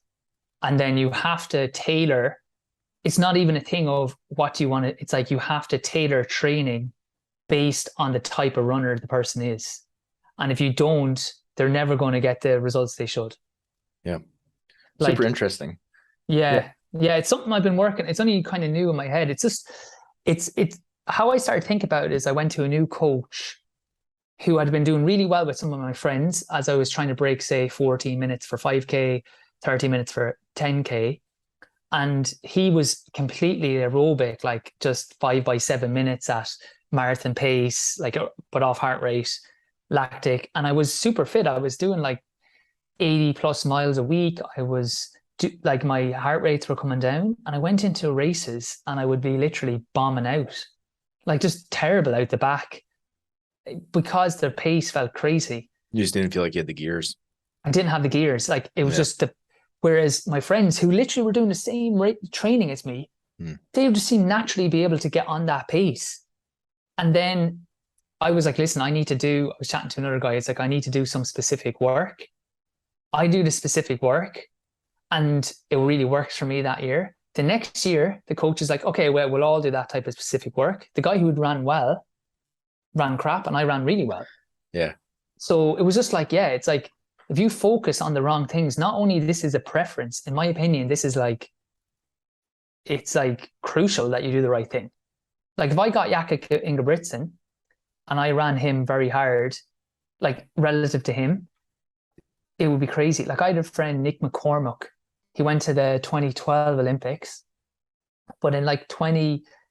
And then you have to tailor. It's not even a thing of what you want to, it's like you have to tailor training based on the type of runner the person is. And if you don't, they're never going to get the results they should. Yeah. Like, super interesting. Yeah. It's something I've been working. It's only kind of new in my head. It's just, it's how I started thinking about it is I went to a new coach who had been doing really well with some of my friends as I was trying to break, say, 14 minutes for 5K, 30 minutes for 10K. And he was completely aerobic, like just 5 by 7 minutes at marathon pace, like but off heart rate, lactic. And I was super fit. I was doing like 80 plus miles a week. I was like, my heart rates were coming down, and I went into races and I would be literally bombing out, like just terrible out the back because the pace felt crazy. You just didn't feel like you had the gears. I didn't have the gears. Like it was just whereas my friends who literally were doing the same training as me, they just seemed naturally be able to get on that pace. And then I was like, listen, I was chatting to another guy. It's like, I need to do some specific work. I do the specific work and it really works for me that year. The next year, the coach is like, okay, well, we'll all do that type of specific work. The guy who had ran well ran crap and I ran really well. Yeah. So it was just like, it's like, if you focus on the wrong things, not only this is a preference, in my opinion, this is like, it's like crucial that you do the right thing. Like if I got Jakob Ingebrigtsen and I ran him very hard, like relative to him, it would be crazy. Like I had a friend, Nick McCormick, he went to the 2012 Olympics, but in like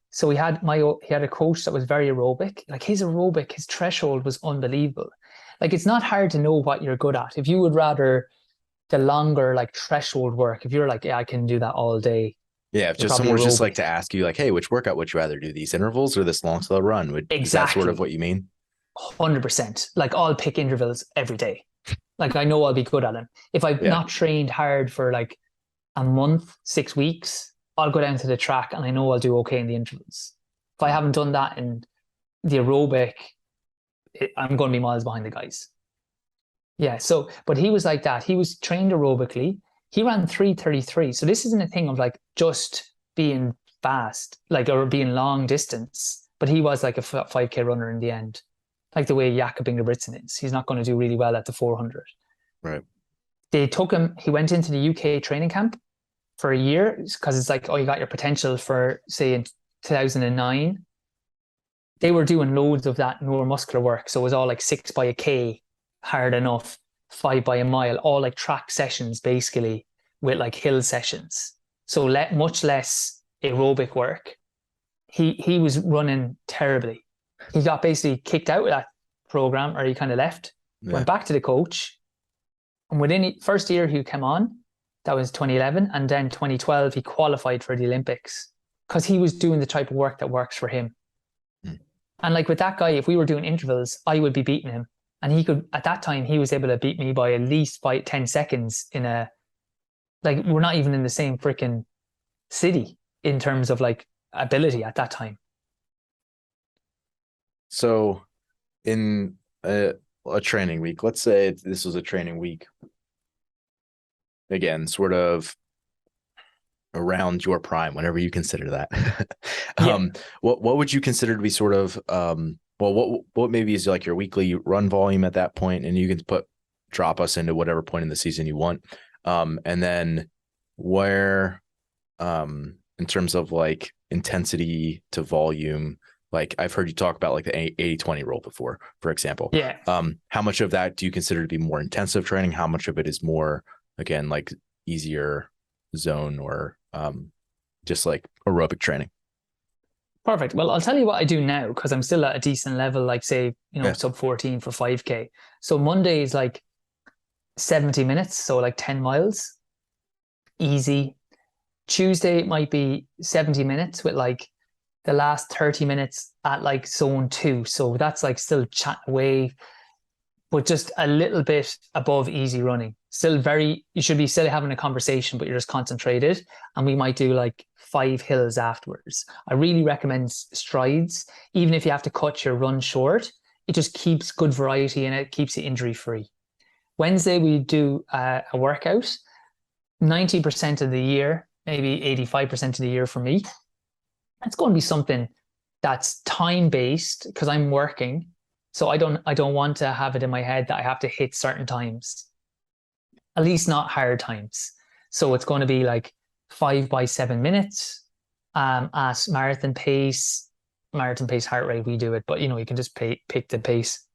so he had a coach that was very aerobic. Like his threshold was unbelievable. Like it's not hard to know what you're good at. If you would rather the longer like threshold work, if you're like, I can do that all day. Yeah, if just someone was just like to ask you like, hey, which workout would you rather do, these intervals or this long slow run? Is that sort of what you mean? 100%. Like I'll pick intervals every day. Like I know I'll be good at them. If I've not trained hard for like a month, 6 weeks, I'll go down to the track and I know I'll do okay in the intervals. If I haven't done that in the aerobic, I'm going to be miles behind the guys. Yeah. So, but he was like that. He was trained aerobically. He ran 3:33. So this isn't a thing of like just being fast, like, or being long distance, but he was like a 5K runner in the end, like the way Jakob Ingebrigtsen is. He's not going to do really well at the 400. Right. They took him, he went into the UK training camp for a year because it's like, oh, you got your potential for, say, in 2009. They were doing loads of that neuromuscular work. So it was all like 6 by a K, hard enough, 5 by a mile, all like track sessions, basically, with like hill sessions. So much less aerobic work. He was running terribly. He got basically kicked out of that program, or he kind of left, went back to the coach. And within the first year he came on, that was 2011. And then 2012, he qualified for the Olympics because he was doing the type of work that works for him. And like with that guy, if we were doing intervals, I would be beating him. And he could, at that time, he was able to beat me by at least 10 seconds like, we're not even in the same freaking city in terms of like ability at that time. So in a training week, let's say this was a training week, again, sort of around your prime, whenever you consider that. Yeah. What would you consider to be sort of what maybe is like your weekly run volume at that point, and you can drop us into whatever point in the season you want, and then where in terms of like intensity to volume, like I've heard you talk about like the 80-20 rule before, for example. Yeah. How much of that do you consider to be more intensive training? How much of it is more, again, like easier zone or just like aerobic training? Perfect. Well, I'll tell you what I do now because I'm still at a decent level, like say, sub 14 for 5K. So Monday is like 70 minutes, so like 10 miles, easy. Tuesday it might be 70 minutes with like the last 30 minutes at like zone 2. So that's like still chat away, but just a little bit above easy running. You should be still having a conversation, but you're just concentrated. And we might do like 5 hills afterwards. I really recommend strides, even if you have to cut your run short. It just keeps good variety and it keeps you injury free. Wednesday, we do a workout. 90% of the year, maybe 85% of the year for me, it's going to be something that's time based because I'm working. So I don't want to have it in my head that I have to hit certain times, at least not hard times. So it's going to be like 5 by 7 minutes at marathon pace heart rate. We do it, but you can just pick the pace.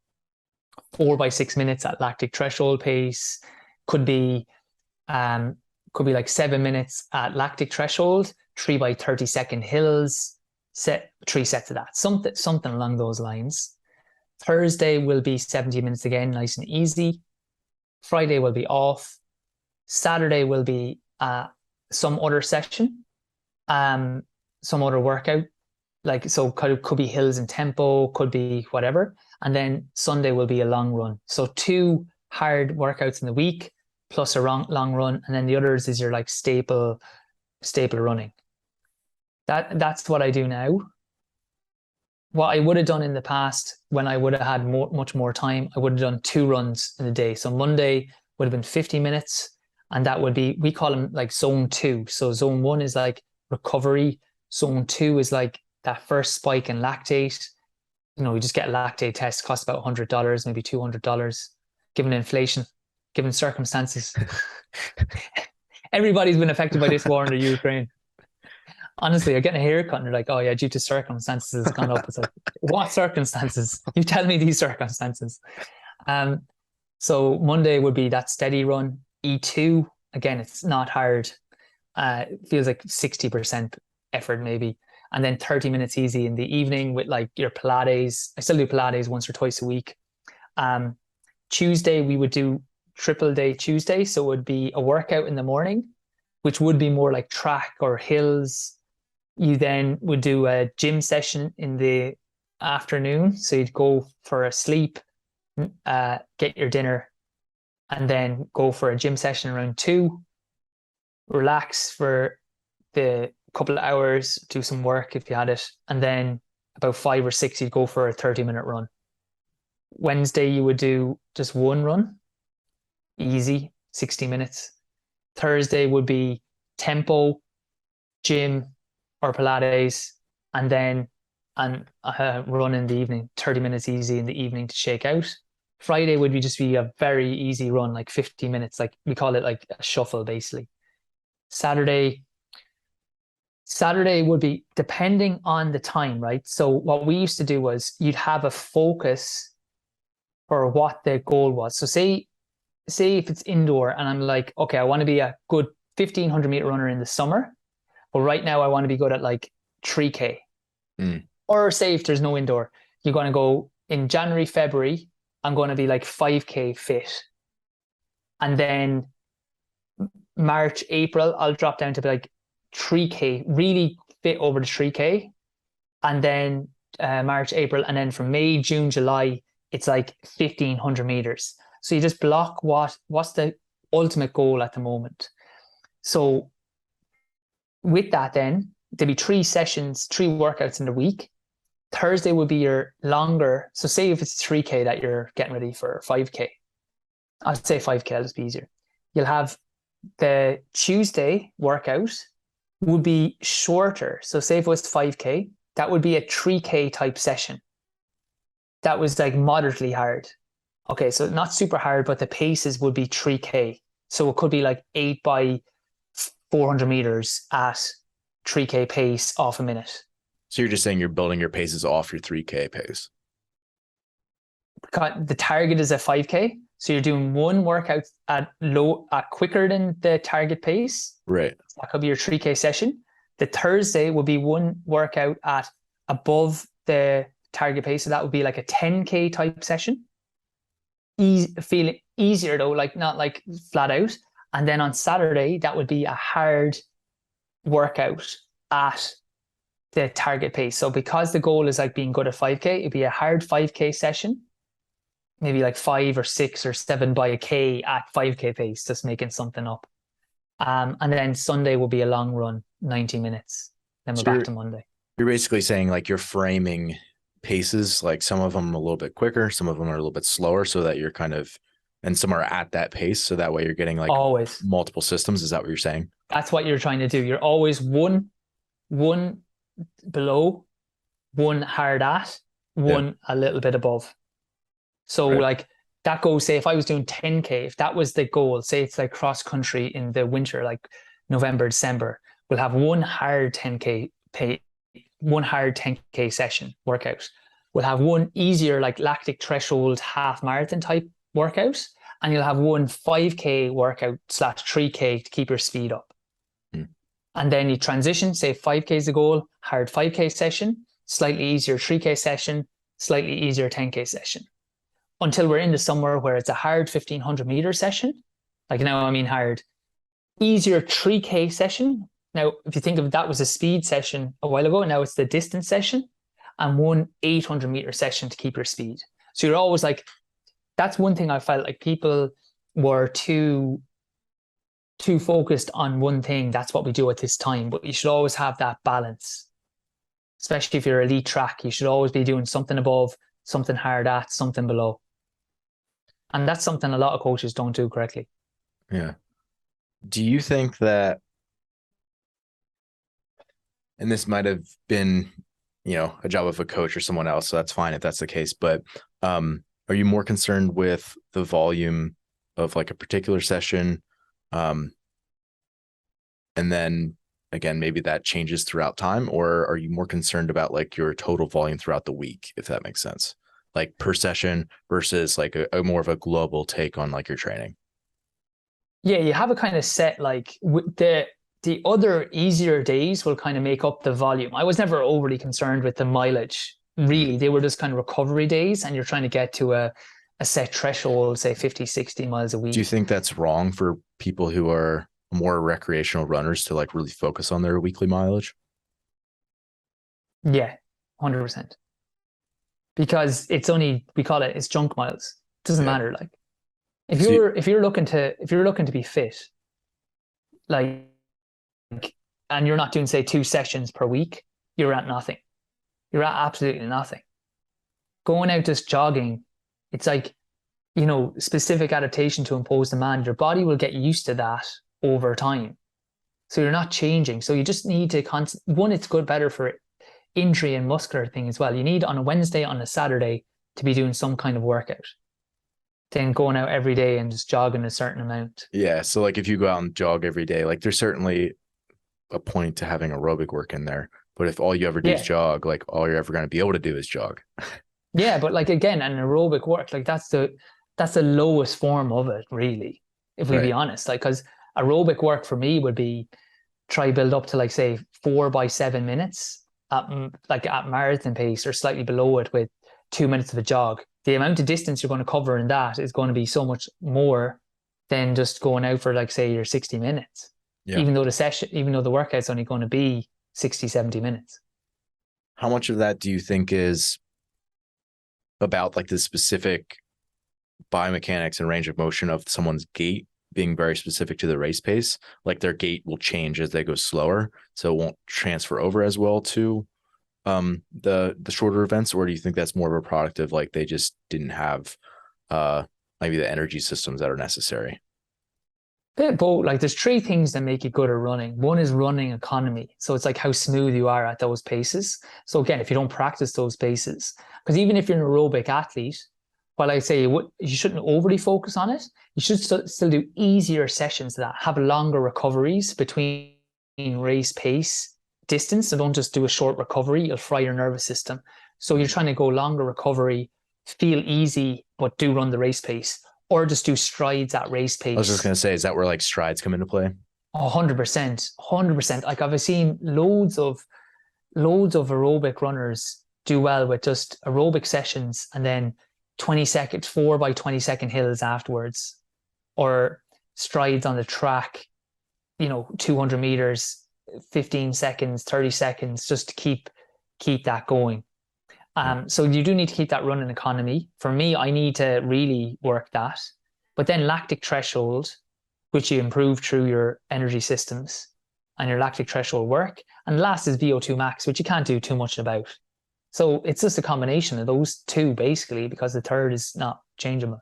4 by 6 minutes at lactic threshold pace. Could be like 7 minutes at lactic threshold, 3 by 30-second hills, 3 sets of that, something along those lines. Thursday will be 70 minutes again, nice and easy. Friday will be off. Saturday will be some other session, some other workout, like so could be hills and tempo, could be whatever. And then Sunday will be a long run. So 2 hard workouts in the week plus a long run, and then the others is your like staple running. That's what I do now. What I would have done in the past when I would have had much more time, I would have done 2 runs in a day. So Monday would have been 50 minutes, and that would be, we call them like zone 2. So zone 1 is like recovery. Zone 2 is like that first spike in lactate. We just get a lactate test, costs about $100, maybe $200, given inflation, given circumstances. Everybody's been affected by this war in the Ukraine. Honestly, I get a haircut and they're like, oh yeah, due to circumstances it's gone up. It's like, what circumstances? You tell me these circumstances. So Monday would be that steady run. E2, again, it's not hard. It feels like 60% effort maybe. And then 30 minutes easy in the evening with like your Pilates. I still do Pilates once or twice a week. Tuesday, we would do triple day Tuesday. So it would be a workout in the morning, which would be more like track or hills. You then would do a gym session in the afternoon. So you'd go for a sleep, get your dinner, and then go for a gym session around 2, relax for the couple of hours, do some work if you had it, and then about 5 or 6 you'd go for a 30-minute run. Wednesday you would do just 1 run, easy, 60 minutes. Thursday would be tempo, gym or Pilates, and then a run in the evening, 30 minutes easy in the evening to shake out. Friday would be a very easy run, like 50 minutes, like we call it like a shuffle basically. Saturday would be depending on the time, right? So what we used to do was you'd have a focus for what the goal was. So say if it's indoor and I'm like, okay, I want to be a good 1,500 meter runner in the summer, but right now I want to be good at like 3K. Or say if there's no indoor, you're going to go in January, February, I'm going to be like 5K fit. And then March, April, I'll drop down to be like 3K, really fit over the 3K. And then March, April, and then from May, June, July, it's like 1,500 meters. So you just block what's the ultimate goal at the moment. So with that, then there'll be 3 sessions, 3 workouts in the week. Thursday will be your longer. So say if it's 3K that you're getting ready for 5K, I'll say 5K, I'll just be easier. You'll have the Tuesday workout would be shorter. So say if it was 5K, that would be a 3K type session. That was like moderately hard. Okay, so not super hard, but the paces would be 3K. So it could be like 8 by 400 meters at 3K pace off a minute. So you're just saying you're building your paces off your 3K pace. The target is a 5K. So you're doing one workout at quicker than the target pace. Right. That could be your 3K session. The Thursday will be one workout at above the target pace. So that would be like a 10K type session. Feeling easier though, like not like flat out. And then on Saturday, that would be a hard workout at the target pace. So because the goal is like being good at 5K, it'd be a hard 5K session, maybe like 5 or 6 or 7 by a K at 5K pace, just making something up. And then Sunday will be a long run, 90 minutes. Then we're back to Monday. You're basically saying like you're framing paces, like some of them a little bit quicker, some of them are a little bit slower, so that you're kind of, and some are at that pace, so that way you're getting like always multiple systems. Is that what you're saying? That's what you're trying to do. You're always one below, one hard at, one a little bit above. So like that goes, say if I was doing 10K, if that was the goal, say it's like cross country in the winter, like November, December, we'll have one hard 10K session workout. We'll have one easier like lactic threshold half marathon type workout, and you'll have one 5K workout / 3K to keep your speed up. And then you transition, say 5K is the goal, hard 5K session, slightly easier 3K session, slightly easier 10K session. Until we're in the summer where it's a hard 1,500 meter session. Like now, I mean hard, easier 3K session. Now, if you think of that was a speed session a while ago, now it's the distance session, and one 800 meter session to keep your speed. So you're always like, that's one thing I felt like people were too focused on one thing. That's what we do at this time, but you should always have that balance. Especially if you're elite track, you should always be doing something above, something hard at, something below. And that's something a lot of coaches don't do correctly. Yeah. Do you think that, and this might have been, a job of a coach or someone else, so that's fine if that's the case, but are you more concerned with the volume of like a particular session? And then again, maybe that changes throughout time, or are you more concerned about like your total volume throughout the week, if that makes sense? Like per session versus like a more of a global take on like your training? Yeah, you have a kind of set, like the other easier days will kind of make up the volume. I was never overly concerned with the mileage. Really, they were just kind of recovery days, and you're trying to get to a set threshold, say 50, 60 miles a week. Do you think that's wrong for people who are more recreational runners to like really focus on their weekly mileage? Yeah, 100%. Because it's junk miles. It doesn't matter. Like if you're looking to be fit, like, and you're not doing say 2 sessions per week, you're at nothing. You're at absolutely nothing. Going out just jogging, it's like, specific adaptation to impose demand. Your body will get used to that over time. So you're not changing. So you just need to it's better for injury and muscular thing as well. You need on a Wednesday, on a Saturday to be doing some kind of workout. Then going out every day and just jogging a certain amount. Yeah. So like if you go out and jog every day, like there's certainly a point to having aerobic work in there. But if all you ever do is jog, like all you're ever going to be able to do is jog. Yeah, but like again, an aerobic work, like that's the lowest form of it, really, if we be honest. Like, because aerobic work for me would be try build up to like say 4 by 7 minutes at marathon pace or slightly below it with 2 minutes of a jog. The amount of distance you're going to cover in that is going to be so much more than just going out for like say your 60 minutes. Yeah. Even though the workout's only going to be 60, 70 minutes. how much of that do you think is about like the specific biomechanics and range of motion of someone's gait being very specific to the race pace? Like their gait will change as they go slower, so it won't transfer over as well to the shorter events, or do you think that's more of a product of like they just didn't have maybe the energy systems that are necessary? Bit of both. Like there's three things that make you good at running. One is running economy. So it's like how smooth you are at those paces. So again, if you don't practice those paces, because even if you're an aerobic athlete, while I say you shouldn't overly focus on it, you should still do easier sessions that have longer recoveries between race pace distance. So don't just do a short recovery, you'll fry your nervous system. So you're trying to go longer recovery, feel easy, but do run the race pace, or just do strides at race pace. I was just going to say, is that where like strides come into play? 100%, 100%. Like I've seen loads of aerobic runners do well with just aerobic sessions and then 20-second, 4 by 20-second hills afterwards, or strides on the track, 200 meters, 15 seconds, 30 seconds, just to keep that going. So you do need to keep that running economy. For me, I need to really work that. But then lactic threshold, which you improve through your energy systems and your lactic threshold work. And last is VO2 max, which you can't do too much about. So it's just a combination of those two, basically, because the third is not changeable.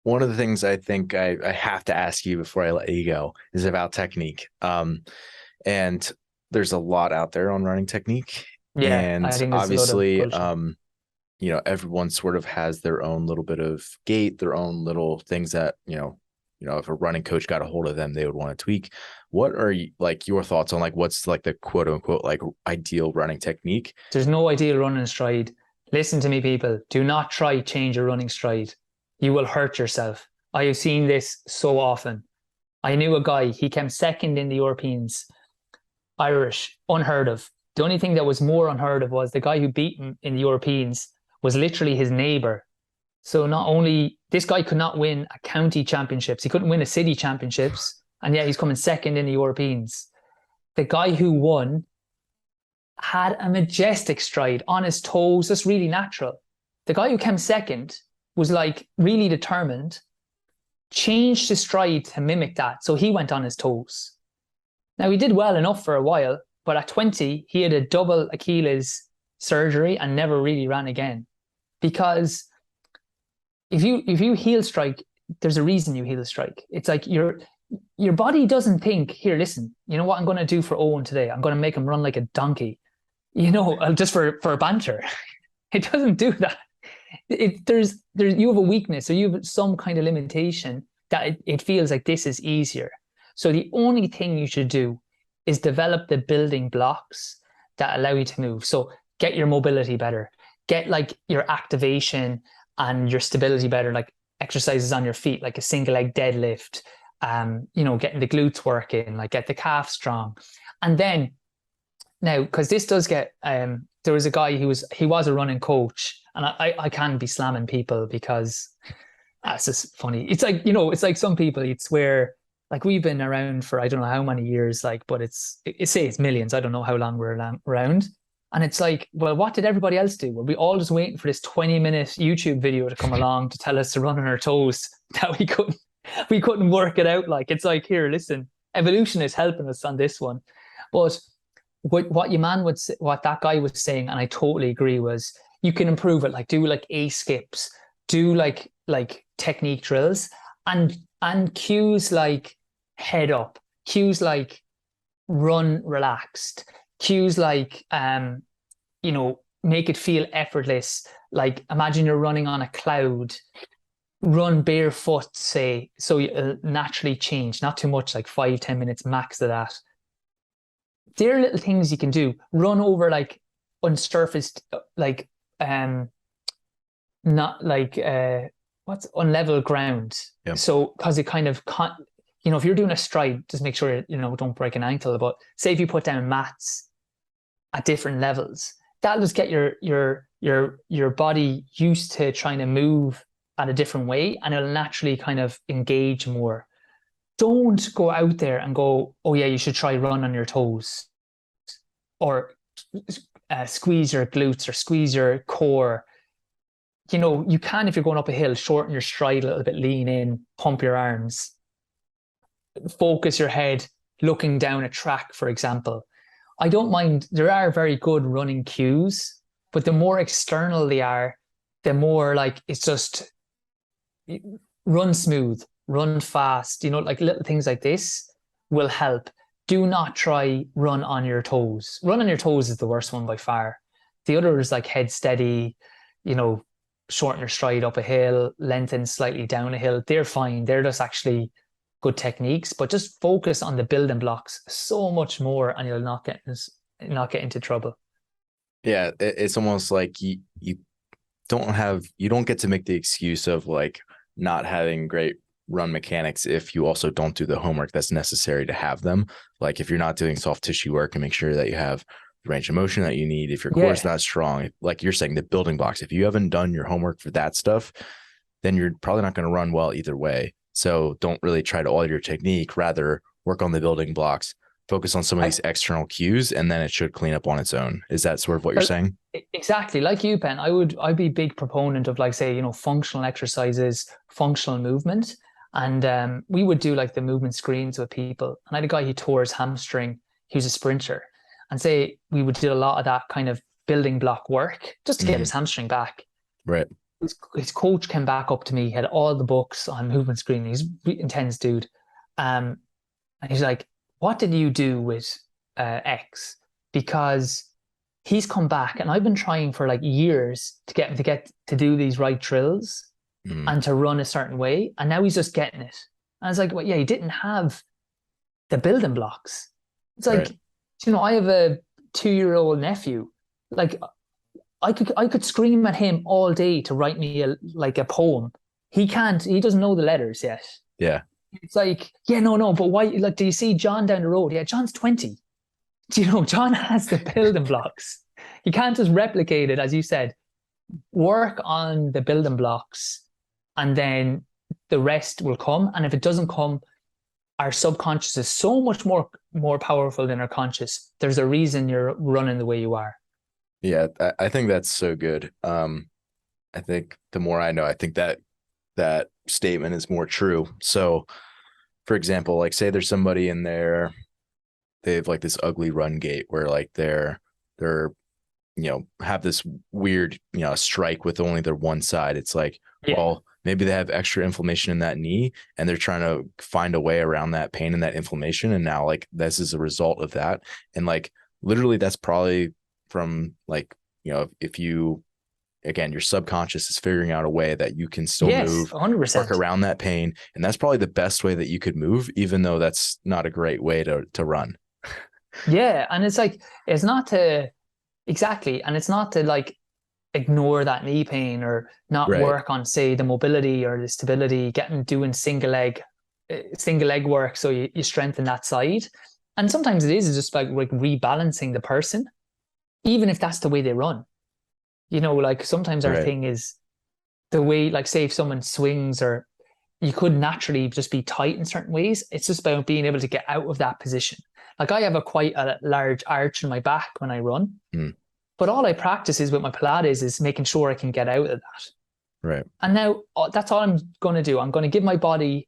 One of the things I think I have to ask you before I let you go is about technique. And there's a lot out there on running technique. Yeah, and I think obviously, everyone sort of has their own little bit of gait, their own little things that, if a running coach got a hold of them, they would want to tweak. What are your thoughts on what's like the quote unquote, ideal running technique? There's no ideal running stride. Listen to me, people. Do not try change your running stride. You will hurt yourself. I have seen this so often. I knew a guy, he came second in the Europeans. Irish, unheard of. The only thing that was more unheard of was the guy who beat him in the Europeans was literally his neighbor. So not only this guy could not win a county championships, he couldn't win a city championships, and yet he's coming second in the Europeans. The guy who won had a majestic stride on his toes, just really natural. The guy who came second was really determined, changed his stride to mimic that. So he went on his toes. Now, he did well enough for a while, but at 20, he had a double Achilles surgery and never really ran again. Because if you heel strike, there's a reason you heel strike. It's like your body doesn't think, here, listen, you know what I'm going to do for Owen today? I'm going to make him run like a donkey, just for banter. It doesn't do that. You have a weakness, or you have some kind of limitation that it feels like this is easier. So the only thing you should do is develop the building blocks that allow you to move. So get your mobility better, get your activation and your stability better, like exercises on your feet, like a single leg deadlift, getting the glutes working, get the calf strong. And then now, because this does get, there was a guy he was a running coach, and I can be slamming people because that's just funny. It's like some people, you'd swear, we've been around for I don't know how many years, but it's millions. I don't know how long we're around. And it's well, what did everybody else do? Were we all just waiting for this 20-minute YouTube video to come along to tell us to run on our toes that we couldn't work it out? It's here, listen, evolution is helping us on this one. But what that guy was saying, and I totally agree, was you can improve it, do A skips, do technique drills, and cues head up, cues run relaxed, cues make it feel effortless. Imagine you're running on a cloud, run barefoot, say, so you'll naturally change, not too much, 5-10 minutes max of that. There are little things you can do. Run over unsurfaced, not what's unlevel ground. Yeah. So because it kind of if you're doing a stride, just make sure don't break an ankle. But say if you put down mats at different levels, that'll just get your body used to trying to move at a different way, and it'll naturally kind of engage more. don't go out there and go, oh yeah, you should try run on your toes, or squeeze your glutes or squeeze your core. You can, if you're going up a hill, shorten your stride a little bit, lean in, pump your arms, focus your head looking down a track, for example. I don't mind. There are very good running cues, but the more external they are, the more like it's just run smooth, run fast, like little things like this will help. Do not try run on your toes. Run on your toes is the worst one by far. The other is like head steady, shorten your stride up a hill, lengthen slightly down a hill. They're fine. They're just actually good techniques, but just focus on the building blocks so much more and you'll not get into trouble. Yeah, it's almost like you don't get to make the excuse of like not having great run mechanics if you also don't do the homework that's necessary to have them. Like if you're not doing soft tissue work and make sure that you have the range of motion that you need, if your core is not strong, like you're saying, the building blocks, if you haven't done your homework for that stuff, then you're probably not going to run well either way. So don't really try to alter your technique, rather work on the building blocks, focus on some of these external cues, and then it should clean up on its own. Is that sort of what you're saying? Exactly. Like you, Ben, I'd be a big proponent of like, say, functional exercises, functional movement. And we would do like the movement screens with people. And I had a guy who tore his hamstring. He was a sprinter. And say we would do a lot of that kind of building block work just to get his hamstring back. Right. His coach came back up to me, had all the books on movement screening. He's an intense dude. And he's like, what did you do with X? Because he's come back and I've been trying for like years to get to do these right drills and to run a certain way. And now he's just getting it. And I was like, well, yeah, he didn't have the building blocks. It's like, I have a 2-year-old nephew. Like I could scream at him all day to write me a poem. He doesn't know the letters yet. Yeah. It's like, yeah, no, but why? Like, do you see John down the road? Yeah, John's 20. John has the building blocks. You can't just replicate it, as you said. Work on the building blocks and then the rest will come. And if it doesn't come, our subconscious is so much more powerful than our conscious. There's a reason you're running the way you are. Yeah, I think that's so good. I think the more I know, I think that statement is more true. So, for example, like say there's somebody in there, they have like this ugly run gait where like they're have this weird strike with only their one side. It's like, well, maybe they have extra inflammation in that knee and they're trying to find a way around that pain and that inflammation, and now like this is a result of that. And like literally that's probably from like if you, again, your subconscious is figuring out a way that you can still move 100%. work around that pain, and that's probably the best way that you could move, even though that's not a great way to run. Yeah, and it's like it's not to like ignore that knee pain or not work on, say, the mobility or the stability, doing single leg work so you strengthen that side. And sometimes it is just like rebalancing the person, even if that's the way they run. Like sometimes our thing is the way, like say if someone swings, or you could naturally just be tight in certain ways. It's just about being able to get out of that position. Like I have quite a large arch in my back when I run, but all I practice is with my Pilates is making sure I can get out of that. Right. And now that's all I'm going to do. I'm going to give my body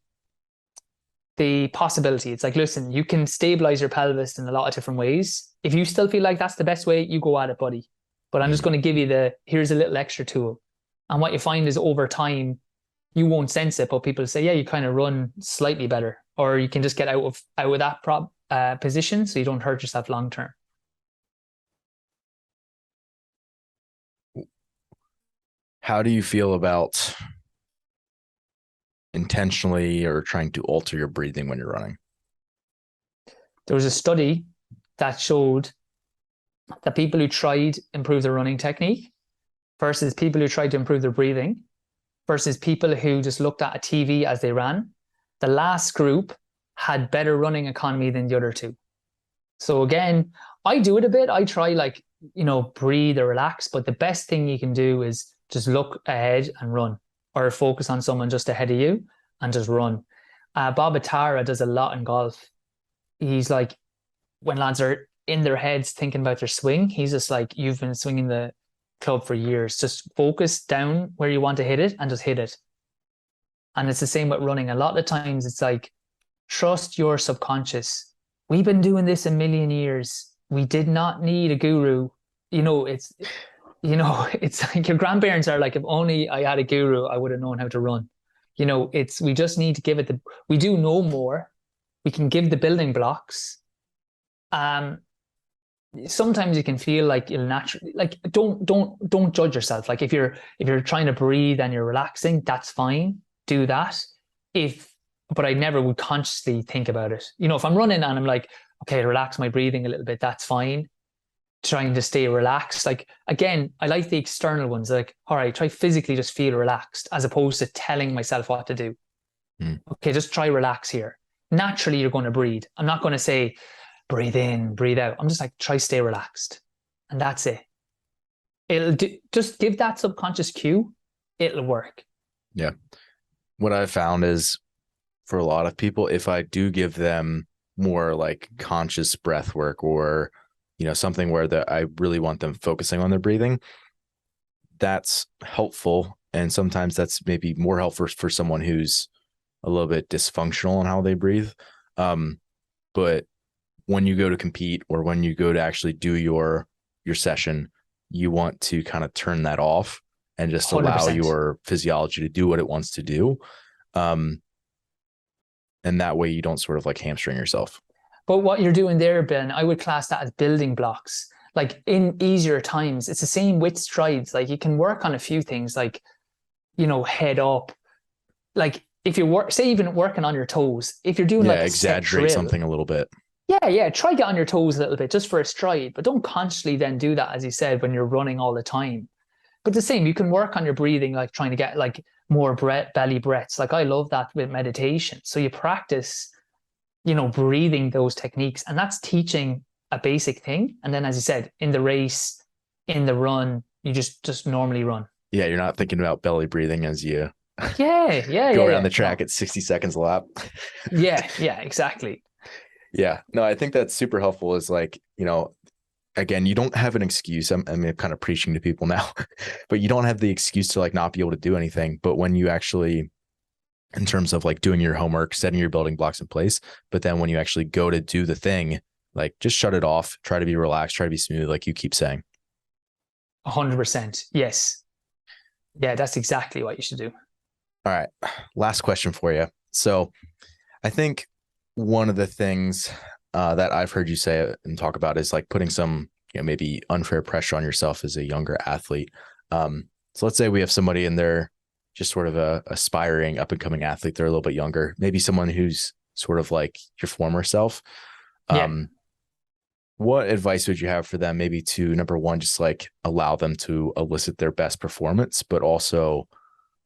the possibility. It's like, listen, you can stabilize your pelvis in a lot of different ways. If you still feel like that's the best way, you go at it, buddy. But I'm just going to give you here's a little extra tool. And what you find is over time, you won't sense it, but people say, yeah, you kind of run slightly better, or you can just get out of that position so you don't hurt yourself long term. How do you feel about intentionally or trying to alter your breathing when you're running? There was a study that showed that people who tried to improve their running technique versus people who tried to improve their breathing versus people who just looked at a TV as they ran, the last group had better running economy than the other two. So again, I do it a bit. I try breathe or relax, but the best thing you can do is just look ahead and run, or focus on someone just ahead of you and just run. Bob Atara does a lot in golf. He's like, when lads are in their heads thinking about their swing, he's just like, you've been swinging the club for years. Just focus down where you want to hit it and just hit it. And it's the same with running. A lot of times it's like, trust your subconscious. We've been doing this a million years. We did not need a guru. It's like your grandparents are like, if only I had a guru, I would have known how to run. We just need to give it we do know more. We can give the building blocks. Sometimes you can feel like you'll naturally, like, don't judge yourself. Like if you're trying to breathe and you're relaxing, that's fine. Do that. But I never would consciously think about it. If I'm running and I'm like, okay, relax my breathing a little bit, that's fine. Trying to stay relaxed. Like, again, I like the external ones. Like, all right, try physically just feel relaxed as opposed to telling myself what to do. Okay, just try relax here. Naturally, you're going to breathe. I'm not going to say, breathe in, breathe out. I'm just like, try stay relaxed. And that's it. Just give that subconscious cue. It'll work. Yeah. What I've found is for a lot of people, if I do give them more like conscious breath work or, something where I really want them focusing on their breathing, that's helpful. And sometimes that's maybe more helpful for someone who's a little bit dysfunctional in how they breathe. But when you go to compete or when you go to actually do your session, you want to kind of turn that off and just 100%. allow your physiology to do what it wants to do. And that way you don't sort of like hamstring yourself. But what you're doing there, Ben, I would class that as building blocks. Like in easier times, it's the same with strides. Like you can work on a few things like, head up. Like if you say even working on your toes, if you're doing like a exaggerate something a little bit. Yeah. Try get on your toes a little bit just for a stride, but don't consciously then do that, as you said, when you're running all the time. But the same, you can work on your breathing, like trying to get like more belly breaths. Like I love that with meditation. So you practice, breathing those techniques, and that's teaching a basic thing. And then, as you said, in the race, in the run, you just normally run. Yeah. You're not thinking about belly breathing as you go around the track at 60 seconds a lap. Yeah, exactly. Yeah. No, I think that's super helpful is like, again, you don't have an excuse. I'm kind of preaching to people now, but you don't have the excuse to like not be able to do anything. But when you actually, in terms of like doing your homework, setting your building blocks in place, but then when you actually go to do the thing, like just shut it off, try to be relaxed, try to be smooth, like you keep saying. 100%. Yes. Yeah, that's exactly what you should do. All right. Last question for you. So I think one of the things that I've heard you say and talk about is like putting some, maybe unfair pressure on yourself as a younger athlete. So let's say we have somebody in there, just sort of a aspiring up and coming athlete. They're a little bit younger, maybe someone who's sort of like your former self. What advice would you have for them? Maybe to, number one, just like allow them to elicit their best performance, but also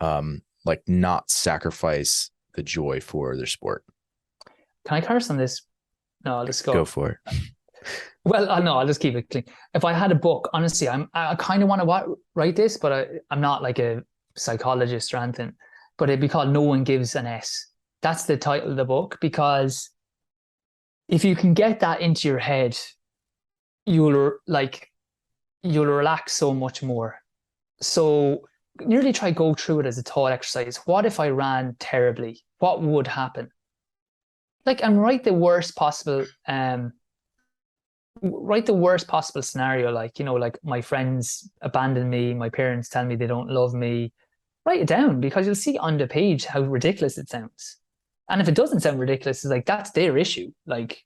like not sacrifice the joy for their sport. Can I curse on this? No, I'll just go. Go for it. Well, no, I'll just keep it clean. If I had a book, honestly, I kind of want to write this, but I'm not like a psychologist or anything. But it'd be called "No One Gives an S." That's the title of the book, because if you can get that into your head, you'll relax so much more. So nearly try go through it as a thought exercise. What if I ran terribly? What would happen? Like, and write the worst possible scenario. Like, like my friends abandon me, my parents tell me they don't love me. Write it down, because you'll see on the page how ridiculous it sounds. And if it doesn't sound ridiculous, it's like, that's their issue. Like,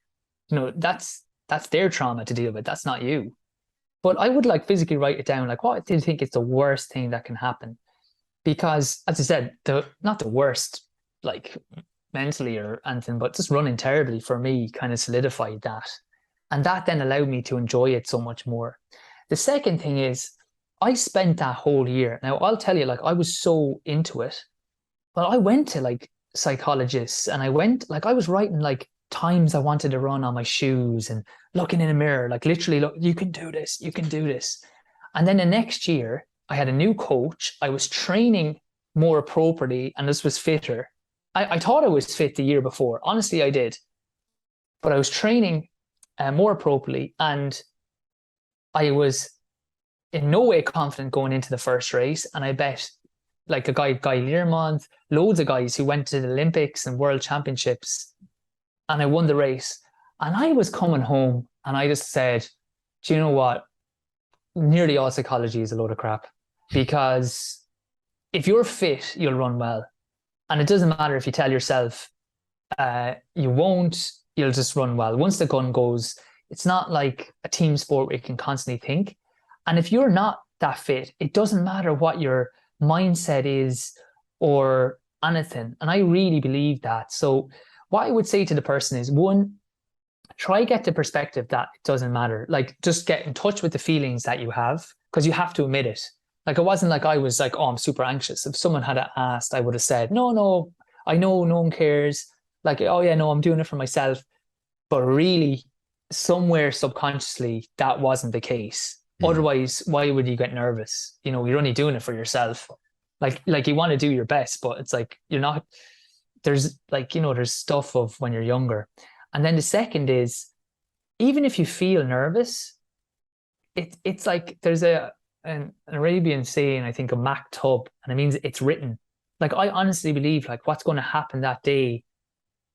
that's their trauma to deal with. That's not you. But I would like physically write it down. Like, what do you think is the worst thing that can happen? Because, as I said, not the worst, like mentally or anything, but just running terribly for me kind of solidified that. And that then allowed me to enjoy it so much more. The second thing is, I spent that whole year. Now, I'll tell you, like, I was so into it. But I went to like psychologists, and I was writing like times I wanted to run on my shoes and looking in a mirror, like literally, look, you can do this, you can do this. And then the next year, I had a new coach. I was training more appropriately and this was fitter. I thought I was fit the year before. Honestly, I did. But I was training more appropriately, and I was in no way confident going into the first race. And I bet like a Guy Learmonth, loads of guys who went to the Olympics and World Championships, and I won the race. And I was coming home and I just said, do you know what? Nearly all psychology is a load of crap, because if you're fit, you'll run well. And it doesn't matter if you tell yourself you won't, you'll just run well. Once the gun goes, it's not like a team sport where you can constantly think. And if you're not that fit, it doesn't matter what your mindset is or anything. And I really believe that. So what I would say to the person is, one, try get the perspective that it doesn't matter. Like, just get in touch with the feelings that you have, because you have to admit it. Like, it wasn't like I was like, oh, I'm super anxious. If someone had asked, I would have said, no, I know no one cares. Like, oh yeah, no, I'm doing it for myself. But really, somewhere subconsciously, that wasn't the case. Otherwise, why would you get nervous? You know, you're only doing it for yourself. Like you want to do your best, but it's like, you're not, there's like, you know, there's stuff of when you're younger. And then the second is, even if you feel nervous, it's like there's an Arabian saying, I think, a maktub, and it means it's written. Like, I honestly believe like what's going to happen that day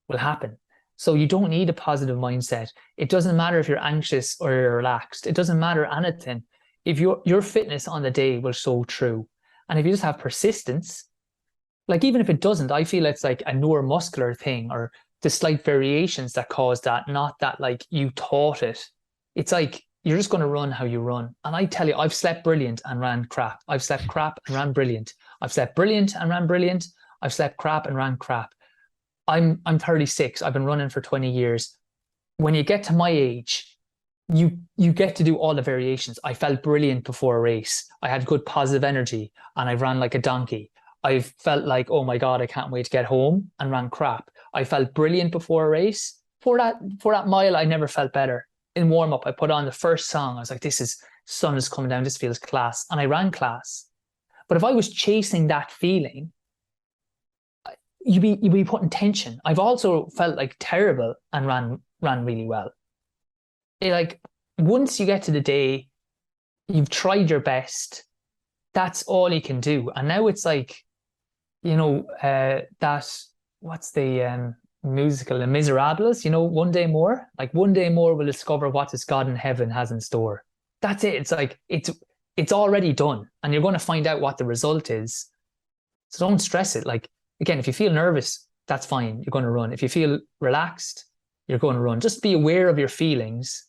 will happen. So you don't need a positive mindset. It doesn't matter if you're anxious or you're relaxed. It doesn't matter anything. If your fitness on the day will show true. And if you just have persistence, like even if it doesn't, I feel it's like a neuromuscular thing, or the slight variations that cause that, not that like you taught it. It's like, you're just going to run how you run. And I tell you, I've slept brilliant and ran crap. I've slept crap and ran brilliant. I've slept brilliant and ran brilliant. I've slept crap and ran crap. I'm 36. I've been running for 20 years. When you get to my age, you get to do all the variations. I felt brilliant before a race. I had good positive energy and I ran like a donkey. I felt like, oh my God, I can't wait to get home, and ran crap. I felt brilliant before a race. For that mile, I never felt better. In warm-up, I put on the first song. I was like, sun is coming down. This feels class. And I ran class. But if I was chasing that feeling, you'd be putting tension. I've also felt like terrible and ran really well. Like, once you get to the day, you've tried your best. That's all you can do. And now it's like, you know, what's the musical, Les Miserables, you know, one day more we'll discover what this God in heaven has in store. That's it. It's like, it's already done, and you're going to find out what the result is. So don't stress it. Like, again, if you feel nervous, that's fine. You're going to run. If you feel relaxed, you're going to run. Just be aware of your feelings.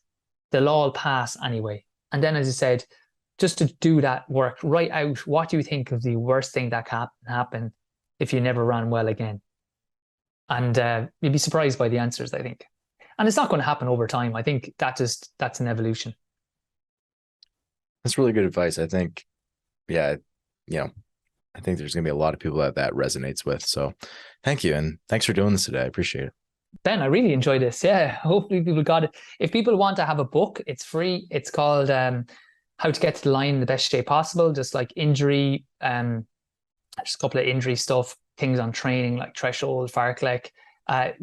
They'll all pass anyway. And then, as I said, just to do that work, write out what you think of the worst thing that can happen if you never ran well again. And you'd be surprised by the answers, I think. And it's not going to happen over time. I think that's an evolution. That's really good advice. I think, yeah, you know, I think there's going to be a lot of people that resonates with. So thank you. And thanks for doing this today. I appreciate it. Ben, I really enjoyed this. Yeah, hopefully people got it. If people want to have a book, it's free. It's called How to Get to the Line in the Best Shape Possible. Just like injury, just a couple of injury stuff, things on training like threshold, fartlek.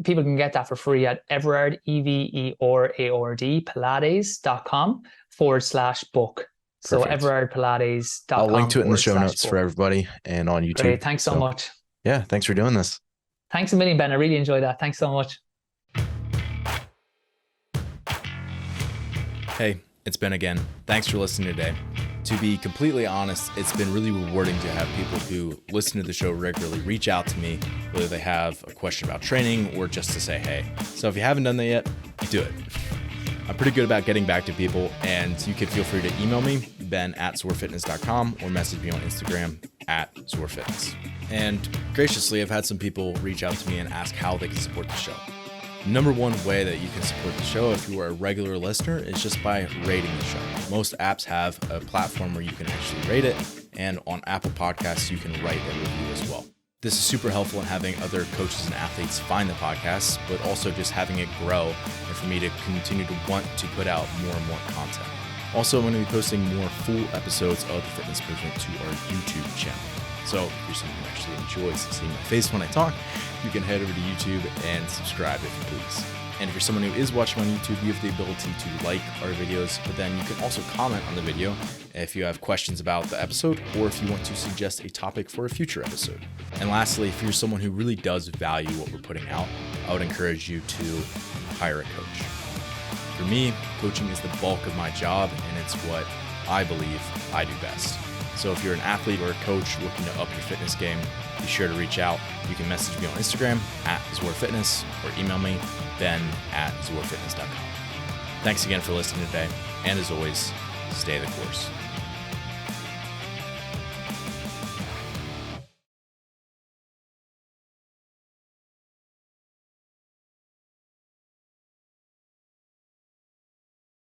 People can get that for free at Everard, EVERARD, Pilates.com/book. So everardpilates.com. I'll link to it in the show notes for everybody and on YouTube. Great. Thanks so much. Yeah. Thanks for doing this. Thanks a million, Ben. I really enjoyed that. Thanks so much. Hey, it's Ben again. Thanks for listening today. To be completely honest, it's been really rewarding to have people who listen to the show regularly reach out to me, whether they have a question about training or just to say hey. So if you haven't done that yet, do it. I'm pretty good about getting back to people, and you can feel free to email me, ben@zorfitness.com, or message me on Instagram @zorfitness. And graciously, I've had some people reach out to me and ask how they can support the show. Number one way that you can support the show if you are a regular listener is just by rating the show. Most apps have a platform where you can actually rate it, and on Apple Podcasts, you can write a review as well. This is super helpful in having other coaches and athletes find the podcast, but also just having it grow and for me to continue to want to put out more and more content. Also, I'm going to be posting more full episodes of the Fitness Movement to our YouTube channel. So if you're someone who actually enjoys seeing my face when I talk, you can head over to YouTube and subscribe if you please. And if you're someone who is watching on YouTube, you have the ability to like our videos, but then you can also comment on the video if you have questions about the episode or if you want to suggest a topic for a future episode. And lastly, if you're someone who really does value what we're putting out, I would encourage you to hire a coach. For me, coaching is the bulk of my job, and it's what I believe I do best. So if you're an athlete or a coach looking to up your fitness game, be sure to reach out. You can message me on Instagram @ZorFitness or email me ben@zorfitness.com. Thanks again for listening today, and as always, stay the course.